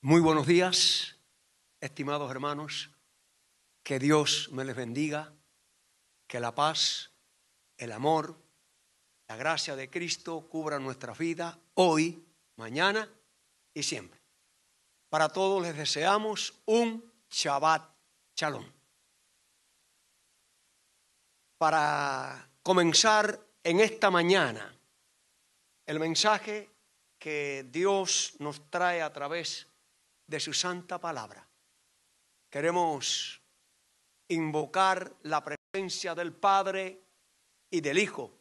Muy buenos días, estimados hermanos. Que Dios me les bendiga, que la paz, el amor, la gracia de Cristo cubra nuestra vida hoy, mañana y siempre. Para todos les deseamos un Shabbat Shalom. Para comenzar en esta mañana, el mensaje que Dios nos trae a través de su santa palabra. Queremos invocar la presencia del Padre y del Hijo,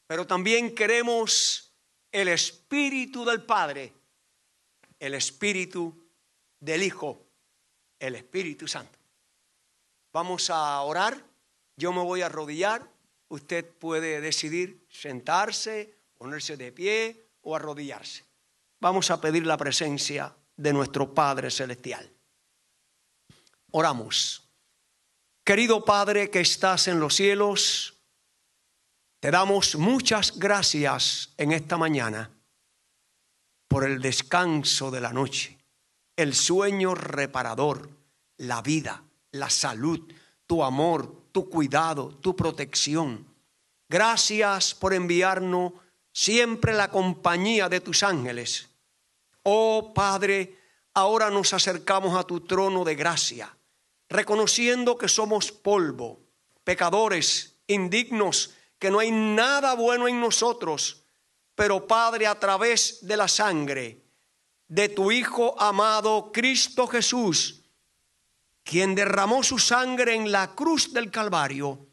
pero también queremos el Espíritu del Padre, el Espíritu del Hijo, el Espíritu Santo. Vamos a orar, yo me voy a arrodillar, usted puede decidir sentarse, ponerse de pie o arrodillarse. Vamos a pedir la presencia de nuestro Padre Celestial. Oramos. Querido Padre que estás en los cielos, te damos muchas gracias en esta mañana por el descanso de la noche, el sueño reparador, la vida, la salud, tu amor, tu cuidado, tu protección. Gracias por enviarnos siempre la compañía de tus ángeles. Oh Padre, ahora nos acercamos a tu trono de gracia, reconociendo que somos polvo, pecadores, indignos, que no hay nada bueno en nosotros. Pero Padre, a través de la sangre de tu Hijo amado Cristo Jesús, quien derramó su sangre en la cruz del Calvario,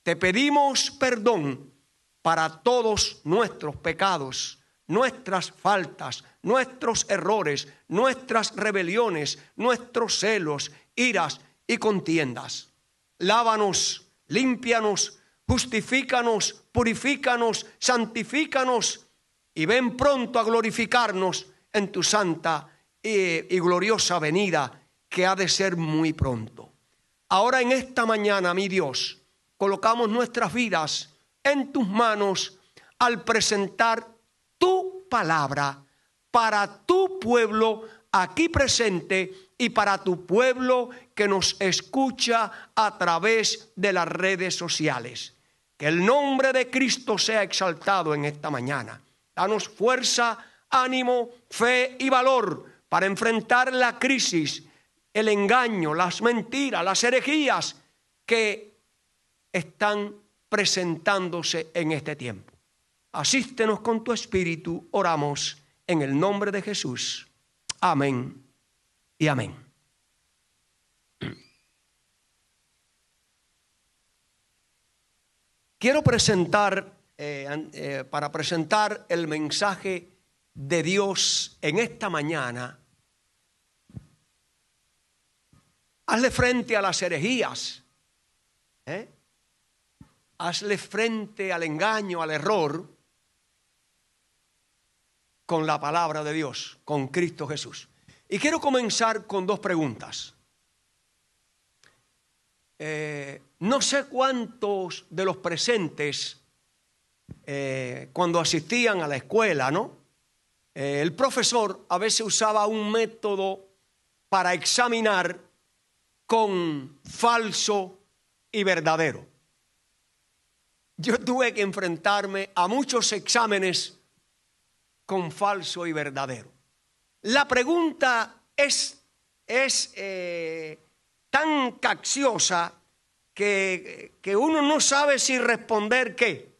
te pedimos perdón para todos nuestros pecados, nuestras faltas, nuestros errores, nuestras rebeliones, nuestros celos, iras y contiendas. Lávanos, límpianos, justifícanos, purifícanos, santifícanos y ven pronto a glorificarnos en tu santa y gloriosa venida, que ha de ser muy pronto. Ahora en esta mañana, mi Dios, colocamos nuestras vidas en tus manos al presentar tu palabra para tu pueblo aquí presente y para tu pueblo que nos escucha a través de las redes sociales. Que el nombre de Cristo sea exaltado en esta mañana. Danos fuerza, ánimo, fe y valor para enfrentar la crisis, el engaño, las mentiras, las herejías que están presentándose en este tiempo. Asístenos con tu Espíritu, oramos en el nombre de Jesús. Amén y amén. Quiero presentar, para presentar el mensaje de Dios en esta mañana, hazle frente a las herejías, hazle frente al engaño, al error, con la palabra de Dios, con Cristo Jesús. Y quiero comenzar con dos preguntas. No sé cuántos de los presentes, cuando asistían a la escuela, ¿no? El profesor a veces usaba un método para examinar con falso y verdadero. Yo tuve que enfrentarme a muchos exámenes con falso y verdadero. La pregunta es tan capciosa que uno no sabe si responder qué.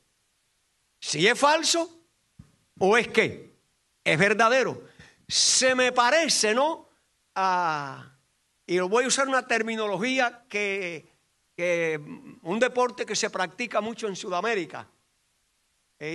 Si es falso o es qué. Es verdadero. Se me parece, ¿no? Y voy a usar una terminología que un deporte que se practica mucho en Sudamérica,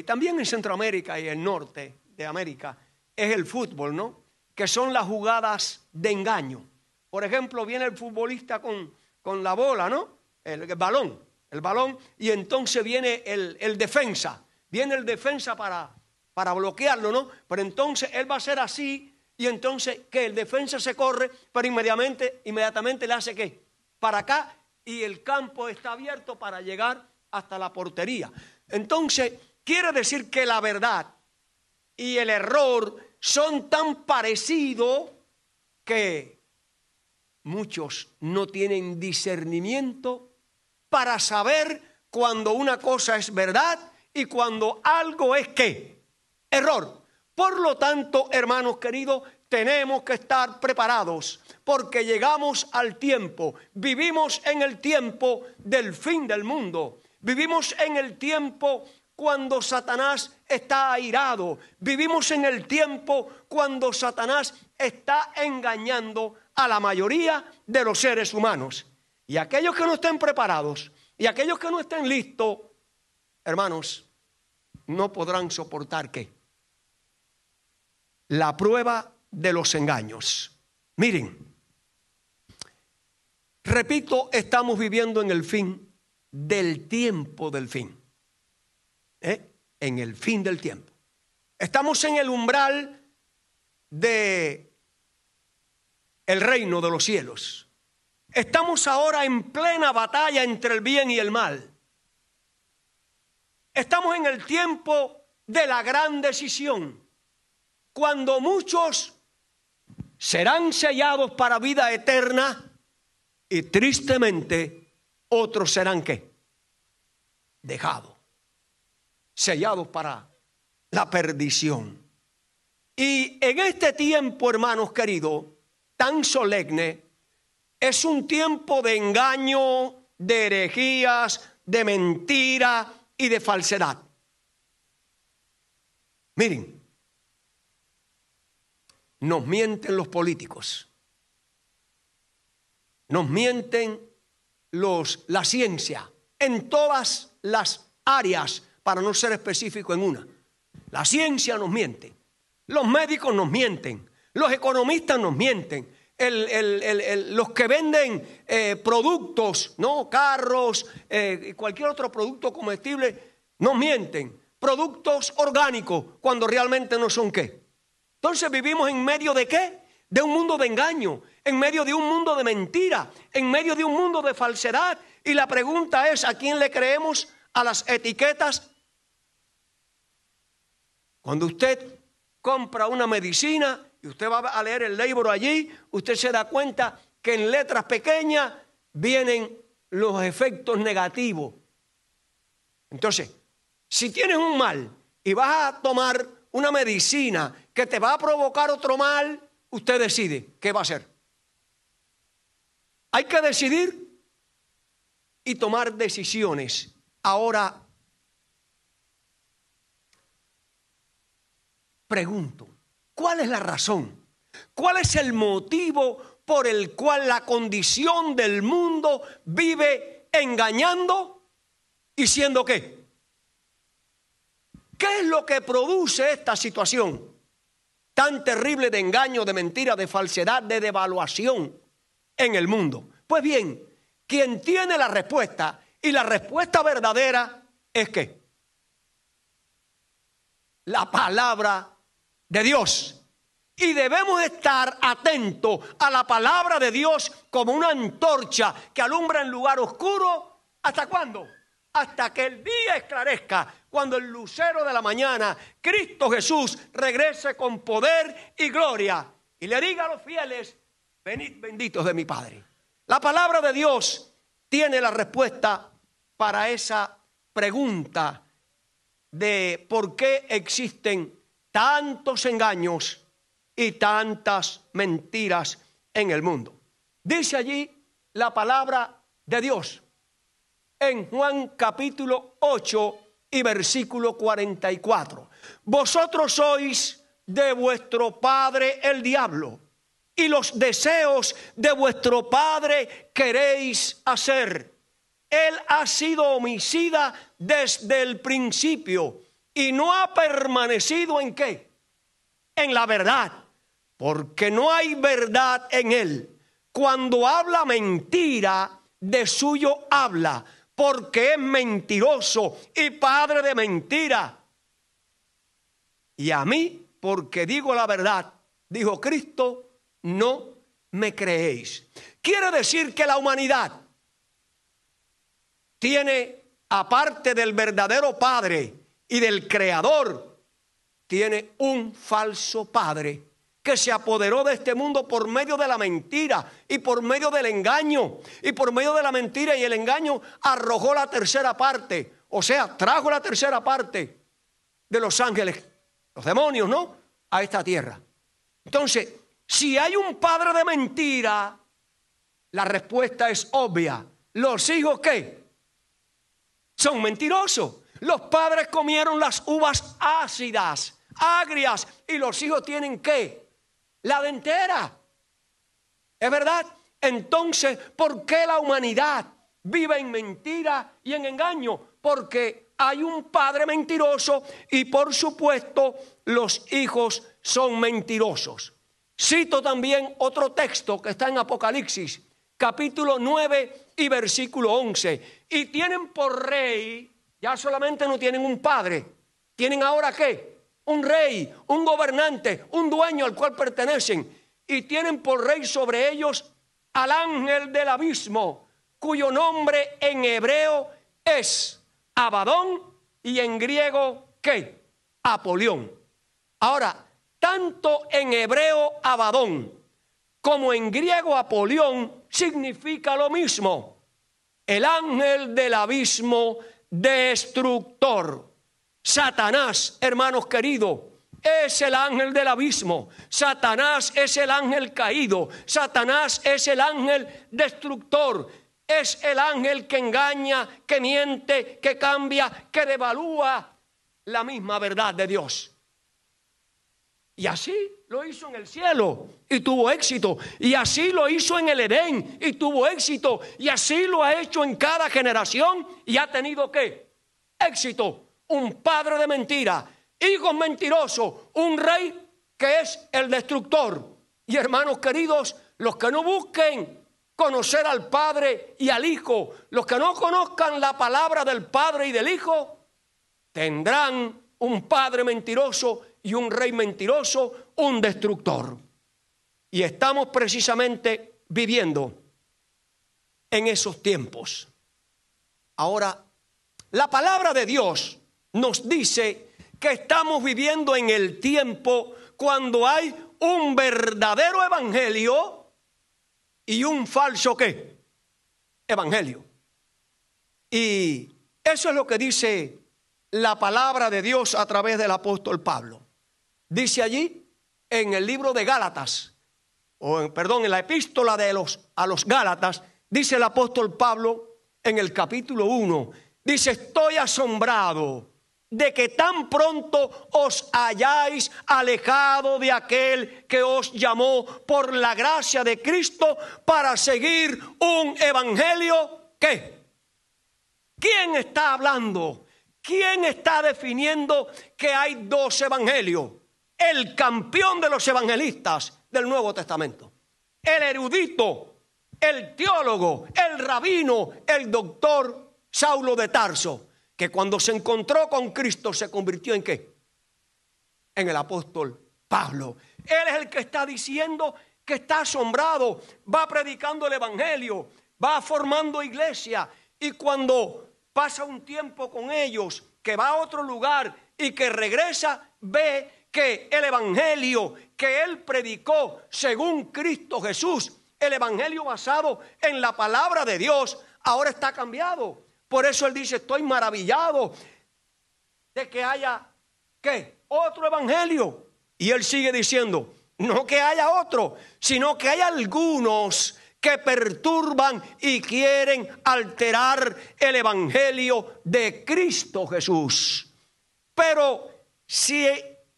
también en Centroamérica y el norte de América, es el fútbol, ¿no? Que son las jugadas de engaño. Por ejemplo, viene el futbolista con la bola, ¿no? El balón, y entonces viene el defensa. Viene el defensa para bloquearlo, ¿no? Pero entonces él va a hacer así, y entonces que el defensa se corre, pero inmediatamente le hace ¿qué? Para acá, y el campo está abierto para llegar hasta la portería. Entonces, quiere decir que la verdad y el error son tan parecidos que muchos no tienen discernimiento para saber cuando una cosa es verdad y cuando algo es ¿qué? Error. Por lo tanto, hermanos queridos, tenemos que estar preparados porque llegamos al tiempo, vivimos en el tiempo del fin del mundo, vivimos en el tiempo cuando Satanás está airado, vivimos en el tiempo cuando Satanás está engañando a la mayoría de los seres humanos. Y aquellos que no estén preparados y aquellos que no estén listos, hermanos, no podrán soportar ¿qué? La prueba de los engaños. Miren, repito, estamos viviendo en el fin del tiempo del fin. En el fin del tiempo. Estamos en el umbral de el reino de los cielos. Estamos ahora en plena batalla entre el bien y el mal. Estamos en el tiempo de la gran decisión, cuando muchos serán sellados para vida eterna y tristemente otros serán ¿qué? Dejados, sellados para la perdición. Y en este tiempo, hermanos queridos, tan solemne, es un tiempo de engaño, de herejías, de mentira y de falsedad. Miren, nos mienten los políticos, nos mienten la ciencia, en todas las áreas, para no ser específico en una. La ciencia nos miente, los médicos nos mienten, los economistas nos mienten, los que venden productos, ¿no? Carros, cualquier otro producto comestible, nos mienten. Productos orgánicos, cuando realmente no son ¿qué? Entonces vivimos en medio de ¿qué? De un mundo de engaño, en medio de un mundo de mentira, en medio de un mundo de falsedad. Y la pregunta es, ¿a quién le creemos? ¿A las etiquetas? Cuando usted compra una medicina y usted va a leer el label allí, usted se da cuenta que en letras pequeñas vienen los efectos negativos. Entonces, si tienes un mal y vas a tomar una medicina que te va a provocar otro mal, usted decide qué va a hacer. Hay que decidir y tomar decisiones. Ahora, pregunto, ¿cuál es la razón? ¿Cuál es el motivo por el cual la condición del mundo vive engañando y siendo qué? ¿Qué es lo que produce esta situación tan terrible de engaño, de mentira, de falsedad, de devaluación en el mundo? Pues bien, quien tiene la respuesta, y la respuesta verdadera es ¿qué? La palabra de Dios. Y debemos estar atentos a la palabra de Dios como una antorcha que alumbra en lugar oscuro. ¿Hasta cuándo? Hasta que el día esclarezca, cuando el lucero de la mañana, Cristo Jesús, regrese con poder y gloria y le diga a los fieles: venid benditos de mi Padre. La palabra de Dios tiene la respuesta para esa pregunta de por qué existen tantos engaños y tantas mentiras en el mundo. Dice allí la palabra de Dios en Juan capítulo 8 y versículo 44. Vosotros sois de vuestro padre el diablo, y los deseos de vuestro padre queréis hacer. Él ha sido homicida desde el principio y no ha permanecido ¿en qué? En la verdad, porque no hay verdad en él. Cuando habla mentira, de suyo habla, porque es mentiroso y padre de mentira. Y a mí, porque digo la verdad, dijo Cristo, no me creéis. Quiere decir que la humanidad tiene, aparte del verdadero Padre y del Creador, tiene un falso padre que se apoderó de este mundo por medio de la mentira y por medio del engaño. Y por medio de la mentira y el engaño arrojó la tercera parte. O sea, trajo la tercera parte de los ángeles, los demonios, ¿no?, a esta tierra. Entonces, si hay un padre de mentira, la respuesta es obvia. ¿Los hijos qué? Son mentirosos. Los padres comieron las uvas ácidas, agrias, y los hijos tienen ¿qué? La dentera. ¿Es verdad? Entonces, ¿por qué la humanidad vive en mentira y en engaño? Porque hay un padre mentiroso y por supuesto los hijos son mentirosos. Cito también otro texto que está en Apocalipsis, capítulo 9 y versículo 11. Y tienen por rey, ya solamente no tienen un padre, tienen ahora ¿qué? Un rey, un gobernante, un dueño al cual pertenecen. Y tienen por rey sobre ellos al ángel del abismo, cuyo nombre en hebreo es Abadón y en griego ¿qué? Apolión. Ahora, tanto en hebreo Abadón como en griego Apolión significa lo mismo. El ángel del abismo destructor. Satanás, hermanos queridos, es el ángel del abismo. Satanás es el ángel caído. Satanás es el ángel destructor. Es el ángel que engaña, que miente, que cambia, que devalúa la misma verdad de Dios. Y así lo hizo en el cielo y tuvo éxito. Y así lo hizo en el Edén y tuvo éxito. Y así lo ha hecho en cada generación y ha tenido ¿qué? Éxito. Un padre de mentira, hijos mentirosos, un rey que es el destructor. Y hermanos queridos, los que no busquen conocer al Padre y al Hijo, los que no conozcan la palabra del Padre y del Hijo, tendrán un padre mentiroso y un rey mentiroso, un destructor. Y estamos precisamente viviendo en esos tiempos. Ahora, la palabra de Dios nos dice que estamos viviendo en el tiempo cuando hay un verdadero evangelio y un falso ¿qué? Evangelio. Y eso es lo que dice la palabra de Dios a través del apóstol Pablo. Dice allí en el libro de Gálatas, en la epístola a los Gálatas, dice el apóstol Pablo en el capítulo 1, dice: estoy asombrado de que tan pronto os hayáis alejado de aquel que os llamó por la gracia de Cristo para seguir un evangelio. ¿Qué? ¿Quién está hablando? ¿Quién está definiendo que hay dos evangelios? El campeón de los evangelistas del Nuevo Testamento, el erudito, el teólogo, el rabino, el doctor Saulo de Tarso, que cuando se encontró con Cristo se convirtió en ¿qué? En el apóstol Pablo. Él es el que está diciendo que está asombrado, va predicando el evangelio, va formando iglesia, y cuando pasa un tiempo con ellos, que va a otro lugar y que regresa, ve que el evangelio que él predicó según Cristo Jesús, el evangelio basado en la palabra de Dios, ahora está cambiado. Por eso él dice: estoy maravillado de que haya ¿qué? Otro evangelio. Y él sigue diciendo: no que haya otro, sino que hay algunos que perturban y quieren alterar el evangelio de Cristo Jesús. Pero si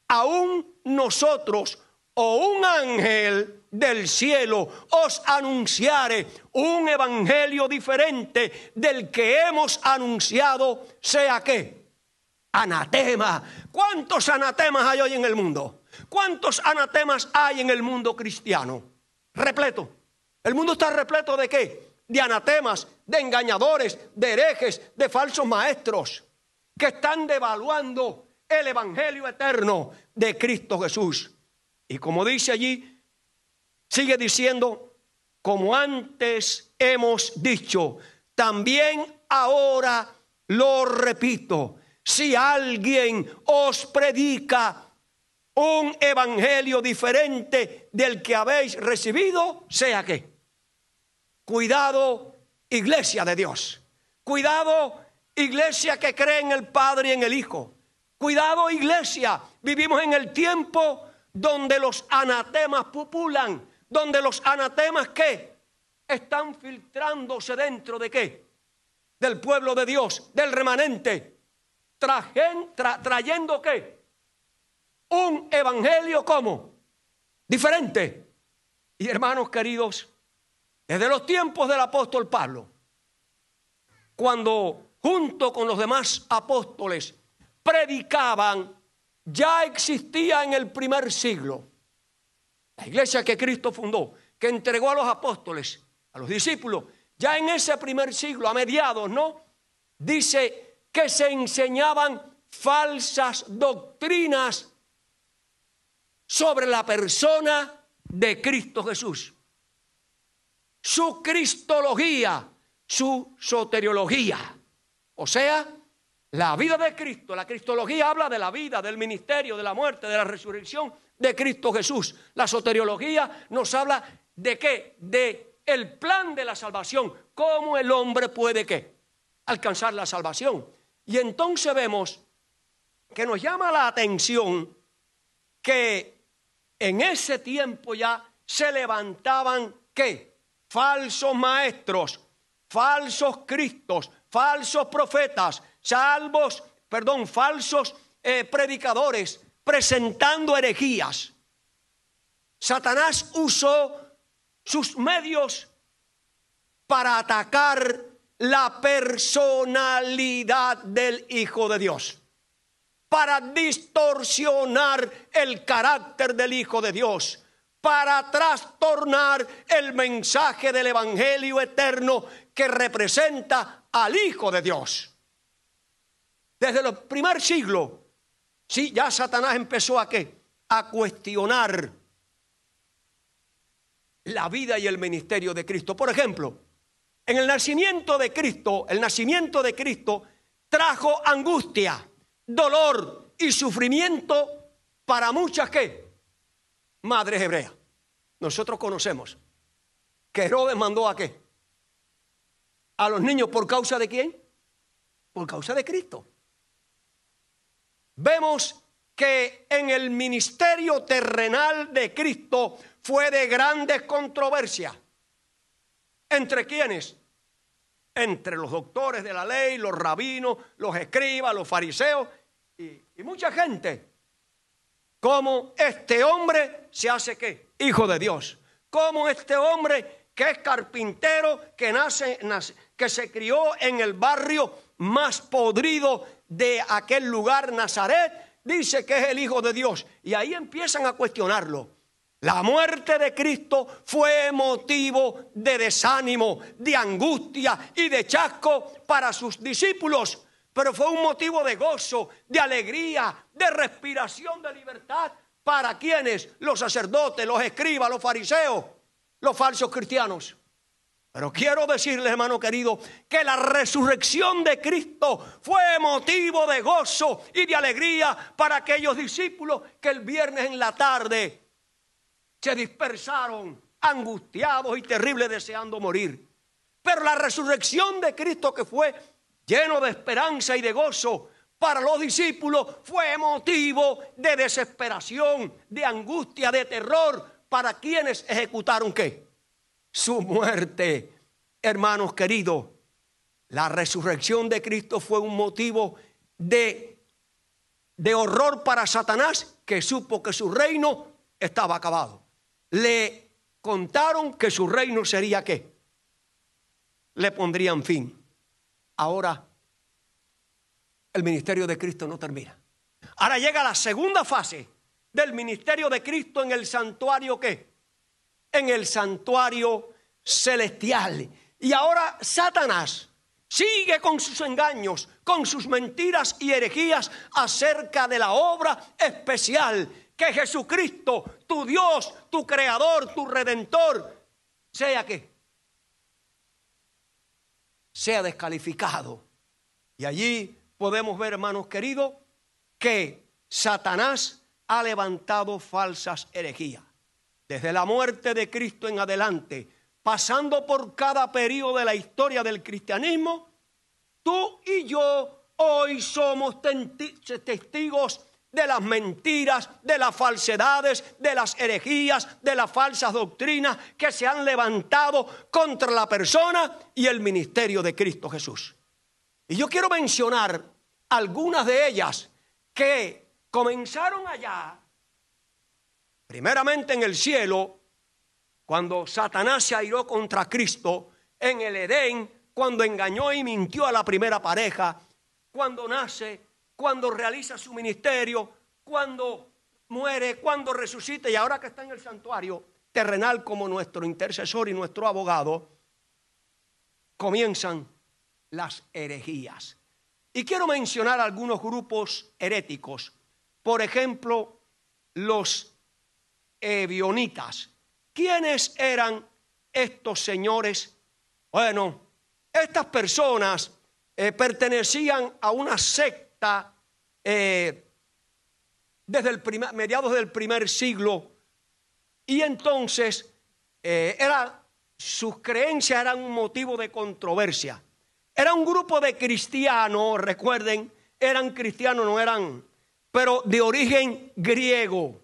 aún nosotros o un ángel del cielo os anunciare un evangelio diferente del que hemos anunciado, sea ¿qué? Anatema. ¿Cuántos anatemas hay hoy en el mundo? ¿Cuántos anatemas hay en el mundo cristiano? Repleto. El mundo está repleto ¿de qué? De anatemas, de engañadores, de herejes, de falsos maestros que están devaluando el evangelio eterno de Cristo Jesús. Y como dice allí, sigue diciendo: como antes hemos dicho, también ahora lo repito, si alguien os predica un evangelio diferente del que habéis recibido, sea que. Cuidado, iglesia de Dios. Cuidado, iglesia que cree en el Padre y en el Hijo. Cuidado, iglesia. Vivimos en el tiempo donde los anatemas pupulan, donde los anatemas ¿qué? Están filtrándose dentro de ¿qué? Del pueblo de Dios, del remanente, trayendo ¿qué? Un evangelio ¿cómo? Diferente. Y hermanos queridos, desde los tiempos del apóstol Pablo, cuando junto con los demás apóstoles predicaban, ya existía en el primer siglo la iglesia que Cristo fundó, que entregó a los apóstoles, a los discípulos. Ya en ese primer siglo, a mediados, ¿no? Dice que se enseñaban falsas doctrinas sobre la persona de Cristo Jesús. Su cristología, su soteriología. O sea, la vida de Cristo. La cristología habla de la vida, del ministerio, de la muerte, de la resurrección de Cristo Jesús. La soteriología nos habla de ¿qué? De el plan de la salvación. Cómo el hombre puede ¿qué? Alcanzar la salvación. Y entonces vemos que nos llama la atención que en ese tiempo ya se levantaban ¿qué? Falsos maestros, falsos cristos, falsos profetas, falsos predicadores, presentando herejías. Satanás usó sus medios para atacar la personalidad del Hijo de Dios, para distorsionar el carácter del Hijo de Dios, para trastornar el mensaje del evangelio eterno que representa al Hijo de Dios. Desde el primer siglo, sí, ya Satanás empezó ¿a qué? A cuestionar la vida y el ministerio de Cristo. Por ejemplo, en el nacimiento de Cristo trajo angustia, dolor y sufrimiento para muchas ¿qué? Madres hebreas. Nosotros conocemos que Herodes mandó ¿a qué? A los niños, ¿por causa de quién? Por causa de Cristo. Vemos que en el ministerio terrenal de Cristo fue de grandes controversias. ¿Entre quiénes? Entre los doctores de la ley, los rabinos, los escribas, los fariseos y mucha gente. ¿Cómo este hombre se hace qué? Hijo de Dios. ¿Cómo este hombre que es carpintero, que se crió en el barrio más podrido de aquel lugar, Nazaret, dice que es el Hijo de Dios? Y ahí empiezan a cuestionarlo. La muerte de Cristo fue motivo de desánimo, de angustia y de chasco para sus discípulos, pero fue un motivo de gozo, de alegría, de respiración, de libertad para quienes, los sacerdotes, los escribas, los fariseos, los falsos cristianos. Pero quiero decirles, hermano querido, que la resurrección de Cristo fue motivo de gozo y de alegría para aquellos discípulos que el viernes en la tarde se dispersaron angustiados y terribles deseando morir. Pero la resurrección de Cristo, que fue lleno de esperanza y de gozo para los discípulos, fue motivo de desesperación, de angustia, de terror para quienes ejecutaron ¿qué? Su muerte. Hermanos queridos, la resurrección de Cristo fue un motivo de horror para Satanás, que supo que su reino estaba acabado. Le contaron que su reino sería ¿qué? Le pondrían fin. Ahora el ministerio de Cristo no termina. Ahora llega la segunda fase del ministerio de Cristo en el santuario ¿qué? En el santuario celestial. Y ahora Satanás sigue con sus engaños, con sus mentiras y herejías acerca de la obra especial que Jesucristo, tu Dios, tu Creador, tu Redentor, sea ¿qué? Sea descalificado. Y allí podemos ver, hermanos queridos, que Satanás ha levantado falsas herejías. Desde la muerte de Cristo en adelante, pasando por cada periodo de la historia del cristianismo, tú y yo hoy somos testigos de las mentiras, de las falsedades, de las herejías, de las falsas doctrinas que se han levantado contra la persona y el ministerio de Cristo Jesús. Y yo quiero mencionar algunas de ellas que comenzaron allá, primeramente en el cielo, cuando Satanás se airó contra Cristo, en el Edén, cuando engañó y mintió a la primera pareja, cuando nace, cuando realiza su ministerio, cuando muere, cuando resucita y ahora que está en el santuario terrenal como nuestro intercesor y nuestro abogado, comienzan las herejías. Y quiero mencionar algunos grupos heréticos. Por ejemplo, los ebionitas. ¿Quiénes eran estos señores? Bueno, estas personas pertenecían a una secta desde mediados del primer siglo, y entonces sus creencias eran un motivo de controversia. Era un grupo de cristianos, recuerden, eran cristianos, no eran, pero de origen griego,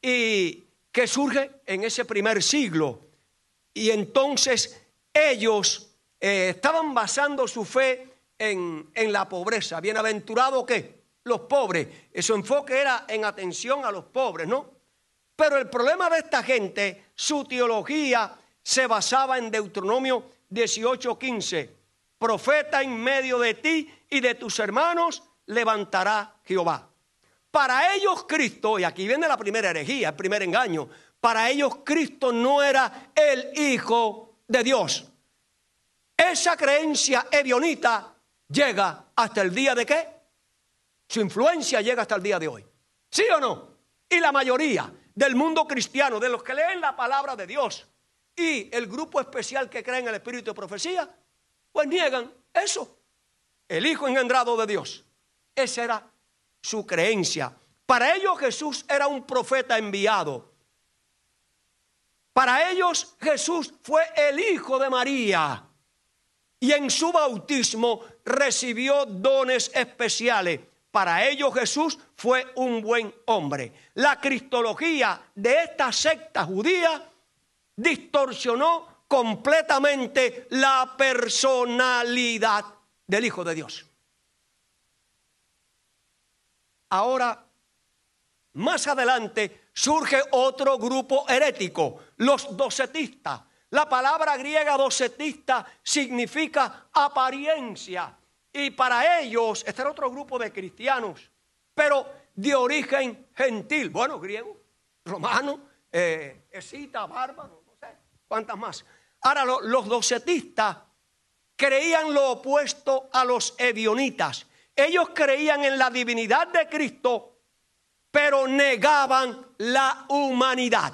y que surge en ese primer siglo. Y entonces ellos estaban basando su fe en la pobreza. Bienaventurado ¿qué? Los pobres. Su enfoque era en atención a los pobres, ¿no? Pero el problema de esta gente, su teología se basaba en Deuteronomio 18:15. Profeta en medio de ti y de tus hermanos levantará Jehová. Para ellos Cristo, y aquí viene la primera herejía, el primer engaño, para ellos Cristo no era el Hijo de Dios. Esa creencia ebionita llega hasta el día de ¿qué? Su influencia llega hasta el día de hoy. ¿Sí o no? Y la mayoría del mundo cristiano, de los que leen la palabra de Dios y el grupo especial que cree en el espíritu de profecía, pues niegan eso. El Hijo engendrado de Dios. Esa era su creencia. Para ellos Jesús era un profeta enviado. Para ellos Jesús fue el Hijo de María. Y en su bautismo recibió dones especiales. Para ellos Jesús fue un buen hombre. La cristología de esta secta judía distorsionó completamente la personalidad del Hijo de Dios. Ahora, más adelante, surge otro grupo herético, los docetistas. La palabra griega docetista significa apariencia. Y para ellos, este era otro grupo de cristianos, pero de origen gentil. Bueno, griego, romano, escita, bárbaro, no sé cuántas más. Ahora, los docetistas creían lo opuesto a los ebionitas. Ellos creían en la divinidad de Cristo, pero negaban la humanidad.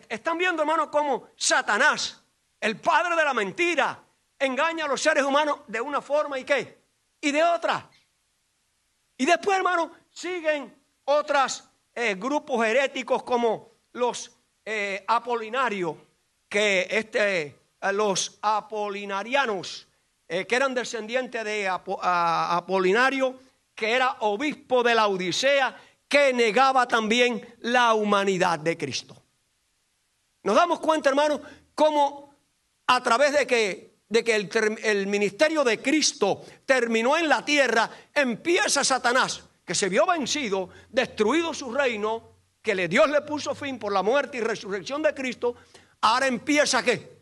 Están viendo, hermanos, cómo Satanás, el padre de la mentira, engaña a los seres humanos de una forma y ¿qué? Y de otra. Y después, hermanos, siguen otros grupos heréticos como los apolinarios, los apolinarianos, que eran descendientes de Apolinario, que era obispo de la Odisea, que negaba también la humanidad de Cristo. Nos damos cuenta, hermanos, cómo a través de que el ministerio de Cristo terminó en la tierra, empieza Satanás, que se vio vencido, destruido su reino, que Dios le puso fin por la muerte y resurrección de Cristo. Ahora empieza ¿qué?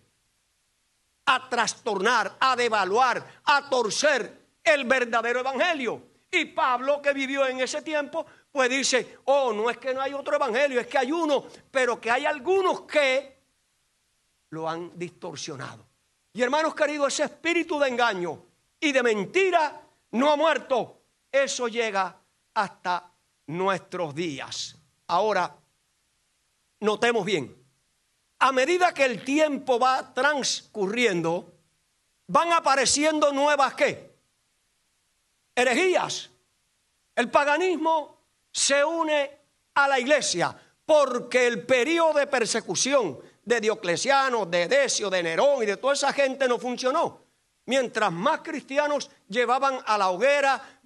A trastornar, a devaluar, a torcer el verdadero evangelio. Y Pablo, que vivió en ese tiempo, pues dice, no es que no hay otro evangelio, es que hay uno, pero que hay algunos que lo han distorsionado. Y hermanos queridos, ese espíritu de engaño y de mentira no ha muerto. Eso llega hasta nuestros días. Ahora, notemos bien. A medida que el tiempo va transcurriendo, van apareciendo nuevas ¿qué? Herejías. El paganismo se une a la iglesia porque el periodo de persecución de Diocleciano, de Decio, de Nerón y de toda esa gente no funcionó. Mientras más cristianos llevaban a la hoguera,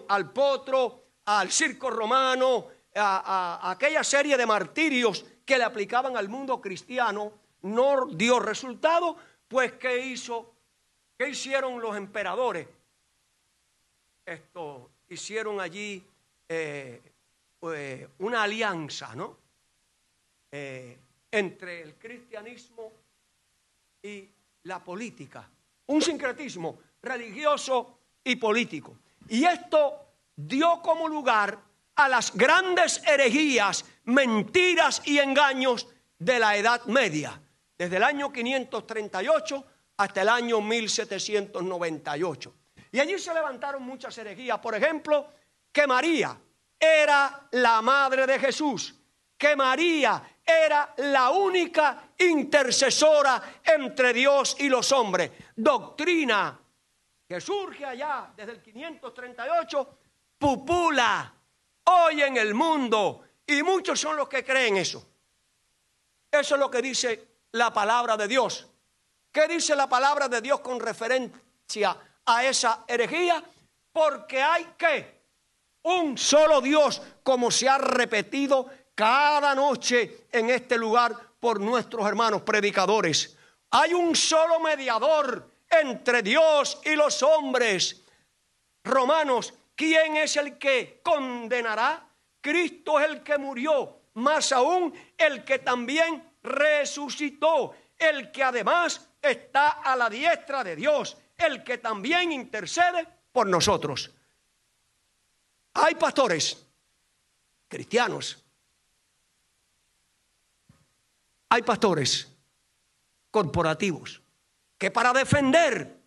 al potro, al circo romano, a aquella serie de martirios que le aplicaban al mundo cristiano, no dio resultado. Pues ¿qué hicieron los emperadores? Hicieron allí una alianza, ¿no? Entre el cristianismo y la política, un sincretismo religioso y político. Y esto dio como lugar a las grandes herejías, mentiras y engaños de la Edad Media, desde el año 538 hasta el año 1798. Y allí se levantaron muchas herejías. Por ejemplo, que María era la madre de Jesús, que María era la única intercesora entre Dios y los hombres. Doctrina que surge allá desde el 538, pupula hoy en el mundo, y muchos son los que creen eso. Eso es lo que dice la palabra de Dios. ¿Qué dice la palabra de Dios con referencia a esa herejía? Porque hay un solo Dios, como se ha repetido cada noche en este lugar por nuestros hermanos predicadores. Hay un solo mediador entre Dios y los hombres. Romanos, ¿quién es el que condenará? Cristo es el que murió, más aún el que también resucitó, el que además está a la diestra de Dios, el que también intercede por nosotros. Hay pastores cristianos, hay pastores corporativos que para defender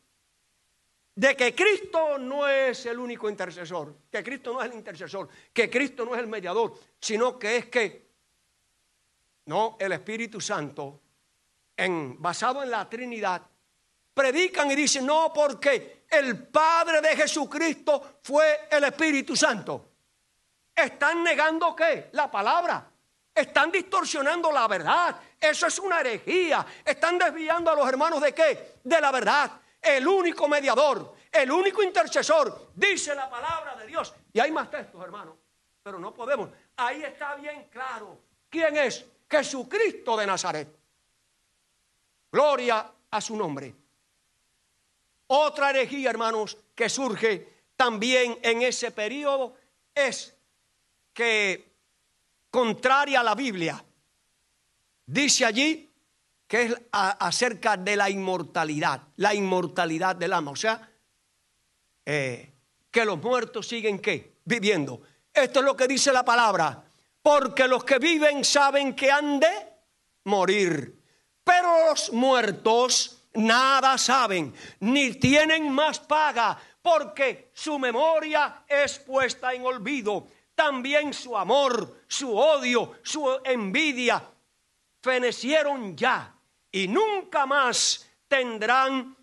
de que Cristo no es el único intercesor, que Cristo no es el intercesor, que Cristo no es el mediador, sino que es el Espíritu Santo, basado en la Trinidad, predican y dicen, no, porque el Padre de Jesucristo fue el Espíritu Santo. Están negando ¿qué? La palabra. Están distorsionando la verdad. Eso es una herejía. Están desviando a los hermanos ¿de qué? De la verdad. El único mediador, el único intercesor, dice la palabra de Dios. Y hay más textos, hermanos, pero no podemos. Ahí está bien claro quién es. Jesucristo de Nazaret. Gloria a su nombre. Otra herejía, hermanos, que surge también en ese periodo es que, contraria a la Biblia, dice allí que es acerca de la inmortalidad del alma. O sea, que los muertos siguen ¿qué? Viviendo. Esto es lo que dice la palabra. Porque los que viven saben que han de morir. Pero los muertos nada saben, ni tienen más paga, porque su memoria es puesta en olvido. También su amor, su odio, su envidia fenecieron ya y nunca más tendrán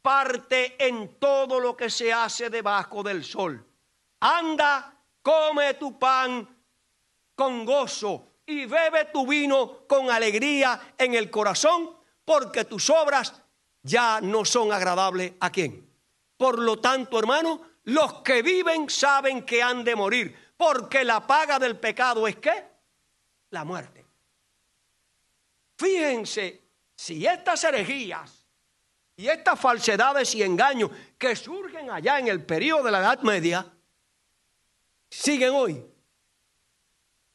parte en todo lo que se hace debajo del sol. Anda, come tu pan con gozo y bebe tu vino con alegría en el corazón, porque tus obras ya no son agradables ¿a quién? Por lo tanto, hermano, los que viven saben que han de morir, porque la paga del pecado es ¿qué? La muerte. Fíjense, si estas herejías y estas falsedades y engaños que surgen allá en el periodo de la Edad Media siguen hoy.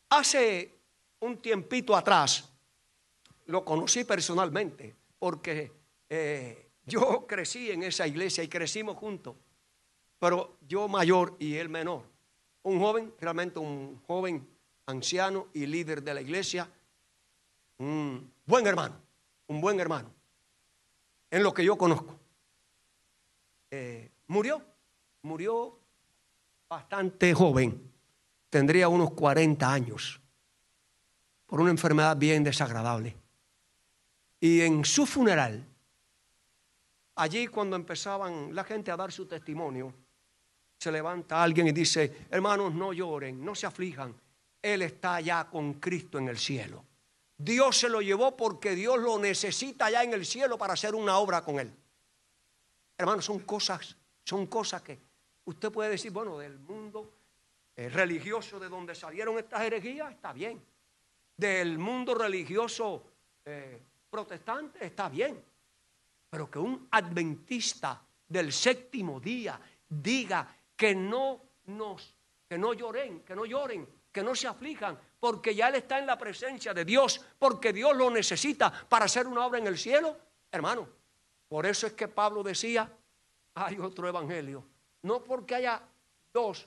Hace un tiempito atrás, lo conocí personalmente, porque yo crecí en esa iglesia y crecimos juntos, pero yo mayor y él menor. Un joven, realmente un joven anciano y líder de la iglesia, un buen hermano, en lo que yo conozco. Murió bastante joven. Tendría unos 40 años por una enfermedad bien desagradable. Y en su funeral, allí cuando empezaban la gente a dar su testimonio, se levanta alguien y dice, hermanos, no lloren, no se aflijan. Él está allá con Cristo en el cielo. Dios se lo llevó porque Dios lo necesita allá en el cielo para hacer una obra con él. Hermanos, son cosas que usted puede decir, bueno, del mundo religioso de donde salieron estas herejías, está bien. Del mundo religioso protestante, está bien. Pero que un adventista del séptimo día diga que no lloren, que no se aflijan, porque ya él está en la presencia de Dios, porque Dios lo necesita para hacer una obra en el cielo. Hermano, por eso es que Pablo decía, hay otro evangelio. No porque haya dos,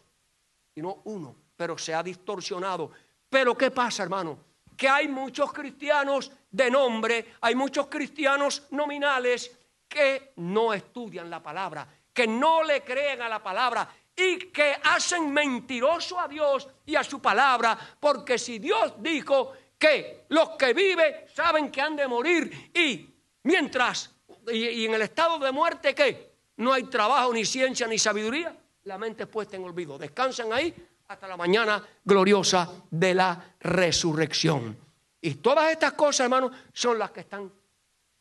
sino uno, pero se ha distorsionado. Pero ¿qué pasa, hermano? Que hay muchos cristianos de nombre, hay muchos cristianos nominales que no estudian la palabra, que no le creen a la palabra y que hacen mentiroso a Dios y a su palabra, porque si Dios dijo que los que viven saben que han de morir y en el estado de muerte que no hay trabajo, ni ciencia, ni sabiduría, la mente es puesta en olvido. Descansan ahí hasta la mañana gloriosa de la resurrección. Y todas estas cosas, hermanos, son las que están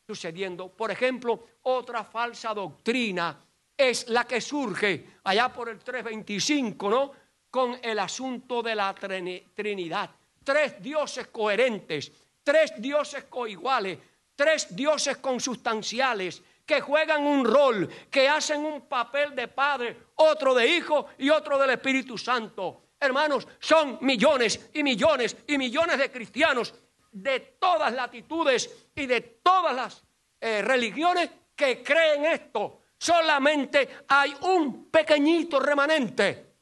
sucediendo. Por ejemplo, otra falsa doctrina es la que surge allá por el 325, ¿no? Con el asunto de la Trinidad. Tres dioses coherentes, tres dioses coiguales, tres dioses consustanciales que juegan un rol, que hacen un papel de Padre, otro de Hijo y otro del Espíritu Santo. Hermanos, son millones y millones y millones de cristianos de todas latitudes y de todas las religiones que creen esto. Solamente hay un pequeñito remanente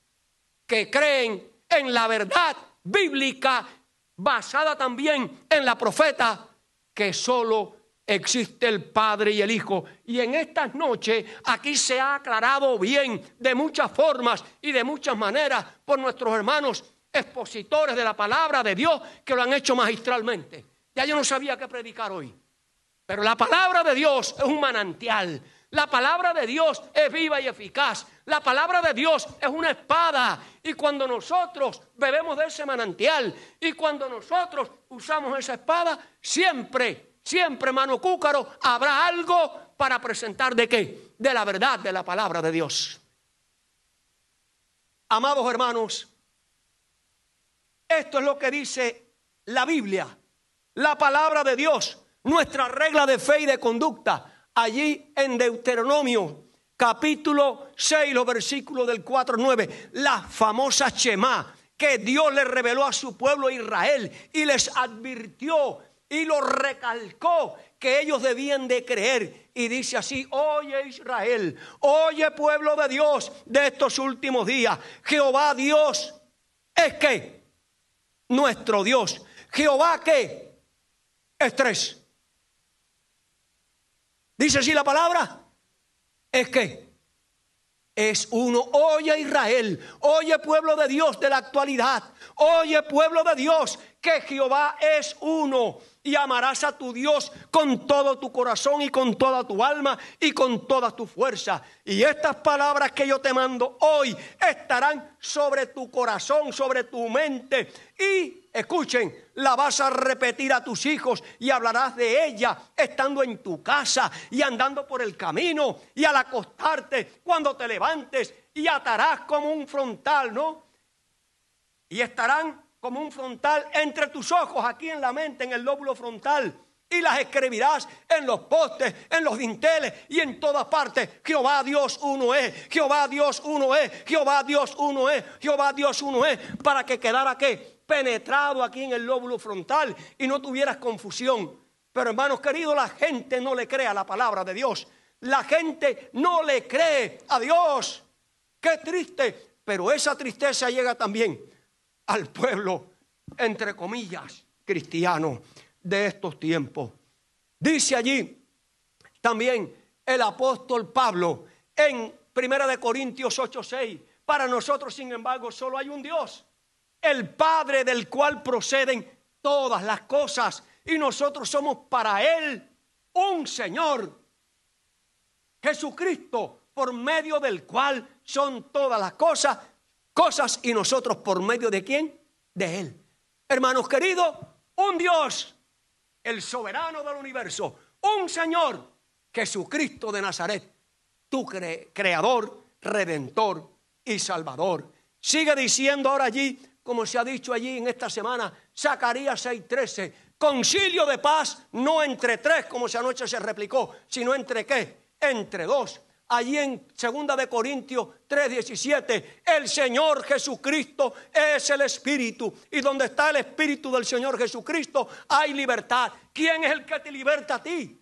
que creen en la verdad bíblica basada también en la profeta, que solo existe el Padre y el Hijo. Y en estas noches aquí se ha aclarado bien de muchas formas y de muchas maneras por nuestros hermanos expositores de la palabra de Dios, que lo han hecho magistralmente. Ya yo no sabía qué predicar hoy, pero la palabra de Dios es un manantial. La palabra de Dios es viva y eficaz. La palabra de Dios es una espada. Y cuando nosotros bebemos de ese manantial y cuando nosotros usamos esa espada, siempre, hermano Cúcaro, habrá algo para presentar ¿de qué? De la verdad de la palabra de Dios. Amados hermanos, esto es lo que dice la Biblia, la palabra de Dios, nuestra regla de fe y de conducta. Allí en Deuteronomio capítulo 6, los versículos del 4 al 9, la famosa Shema que Dios le reveló a su pueblo Israel y les advirtió y lo recalcó que ellos debían de creer. Y dice así: oye Israel, oye pueblo de Dios de estos últimos días, Jehová Dios es que nuestro Dios. Jehová que es tres. Dice así la palabra, es que es uno. Oye Israel, oye pueblo de Dios de la actualidad, oye pueblo de Dios, que Jehová es uno. Y amarás a tu Dios con todo tu corazón y con toda tu alma y con toda tu fuerza. Y estas palabras que yo te mando hoy estarán sobre tu corazón, sobre tu mente. Y escuchen, la vas a repetir a tus hijos y hablarás de ella estando en tu casa y andando por el camino y al acostarte, cuando te levantes, y atarás como un frontal, ¿no? Y estarán como un frontal entre tus ojos, aquí en la mente, en el lóbulo frontal. Y las escribirás en los postes, en los dinteles y en todas partes. Jehová Dios uno es, Jehová Dios uno es, Jehová Dios uno es, Jehová Dios uno es. Para que quedara ¿qué? Penetrado aquí en el lóbulo frontal y no tuvieras confusión. Pero hermanos queridos, la gente no le cree a la palabra de Dios. La gente no le cree a Dios. Qué triste. Pero esa tristeza llega también al pueblo, entre comillas, cristiano de estos tiempos. Dice allí también el apóstol Pablo en 1 Corintios 8:6: para nosotros, sin embargo, solo hay un Dios, el Padre, del cual proceden todas las cosas, y nosotros somos para Él un Señor, Jesucristo, por medio del cual son todas las cosas, y nosotros por medio de ¿quién? De Él. Hermanos queridos, un Dios, el soberano del universo, un Señor, Jesucristo de Nazaret, tu creador, redentor y salvador. Sigue diciendo ahora allí, como se ha dicho allí en esta semana, Zacarías 6:13, concilio de paz no entre tres, como si anoche se replicó, sino entre ¿qué? Entre dos. Allí en 2 de Corintios 3:17, el Señor Jesucristo es el Espíritu, y donde está el Espíritu del Señor Jesucristo hay libertad. ¿Quién es el que te liberta a ti?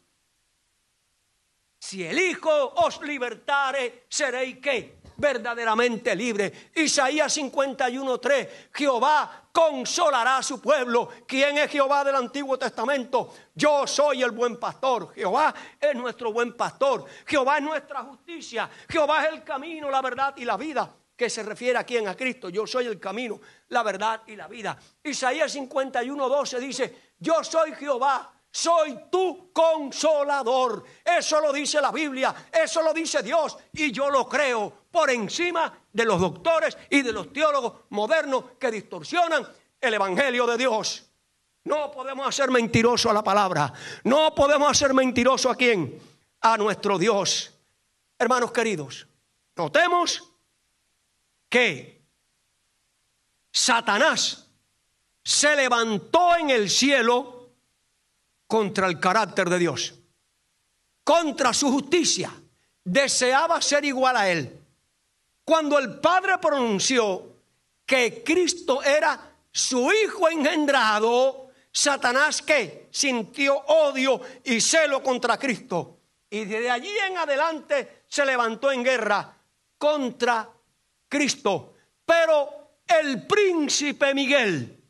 Si el Hijo os libertare, seréis ¿qué? Verdaderamente libre. Isaías 51:3, Jehová consolará a su pueblo. ¿Quién es Jehová del Antiguo Testamento? Yo soy el buen pastor. Jehová es nuestro buen pastor. Jehová es nuestra justicia. Jehová es el camino, la verdad y la vida. Que se refiere a quién? A Cristo. Yo soy el camino, la verdad y la vida. Isaías 51:12 dice, yo soy Jehová, soy tu consolador. Eso lo dice la Biblia, eso lo dice Dios, y yo lo creo por encima de los doctores y de los teólogos modernos que distorsionan el Evangelio de Dios. No podemos hacer mentiroso a la palabra. No podemos hacer mentiroso ¿a quién? A nuestro Dios. Hermanos queridos, notemos que Satanás se levantó en el cielo contra el carácter de Dios, contra su justicia. Deseaba ser igual a Él. Cuando el Padre pronunció que Cristo era su Hijo engendrado, Satanás ¿qué? Sintió odio y celo contra Cristo. Y desde allí en adelante se levantó en guerra contra Cristo. Pero el príncipe Miguel,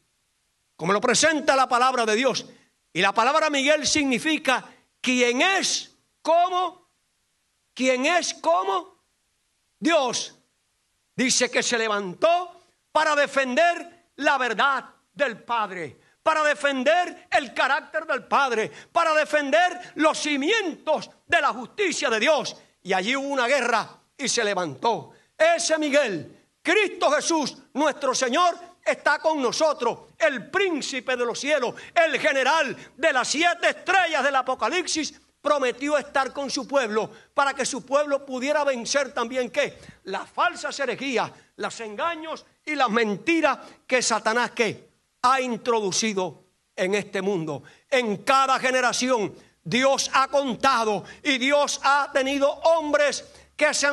como lo presenta la palabra de Dios, y la palabra Miguel significa quien es como Dios, dice que se levantó para defender la verdad del Padre, para defender el carácter del Padre, para defender los cimientos de la justicia de Dios. Y allí hubo una guerra y se levantó. Ese Miguel, Cristo Jesús, nuestro Señor, está con nosotros, el príncipe de los cielos, el general de las 7 estrellas del Apocalipsis, prometió estar con su pueblo para que su pueblo pudiera vencer también ¿qué? Las falsas herejías, los engaños y las mentiras que Satanás ¿qué? Ha introducido en este mundo. En cada generación Dios ha contado y Dios ha tenido hombres que se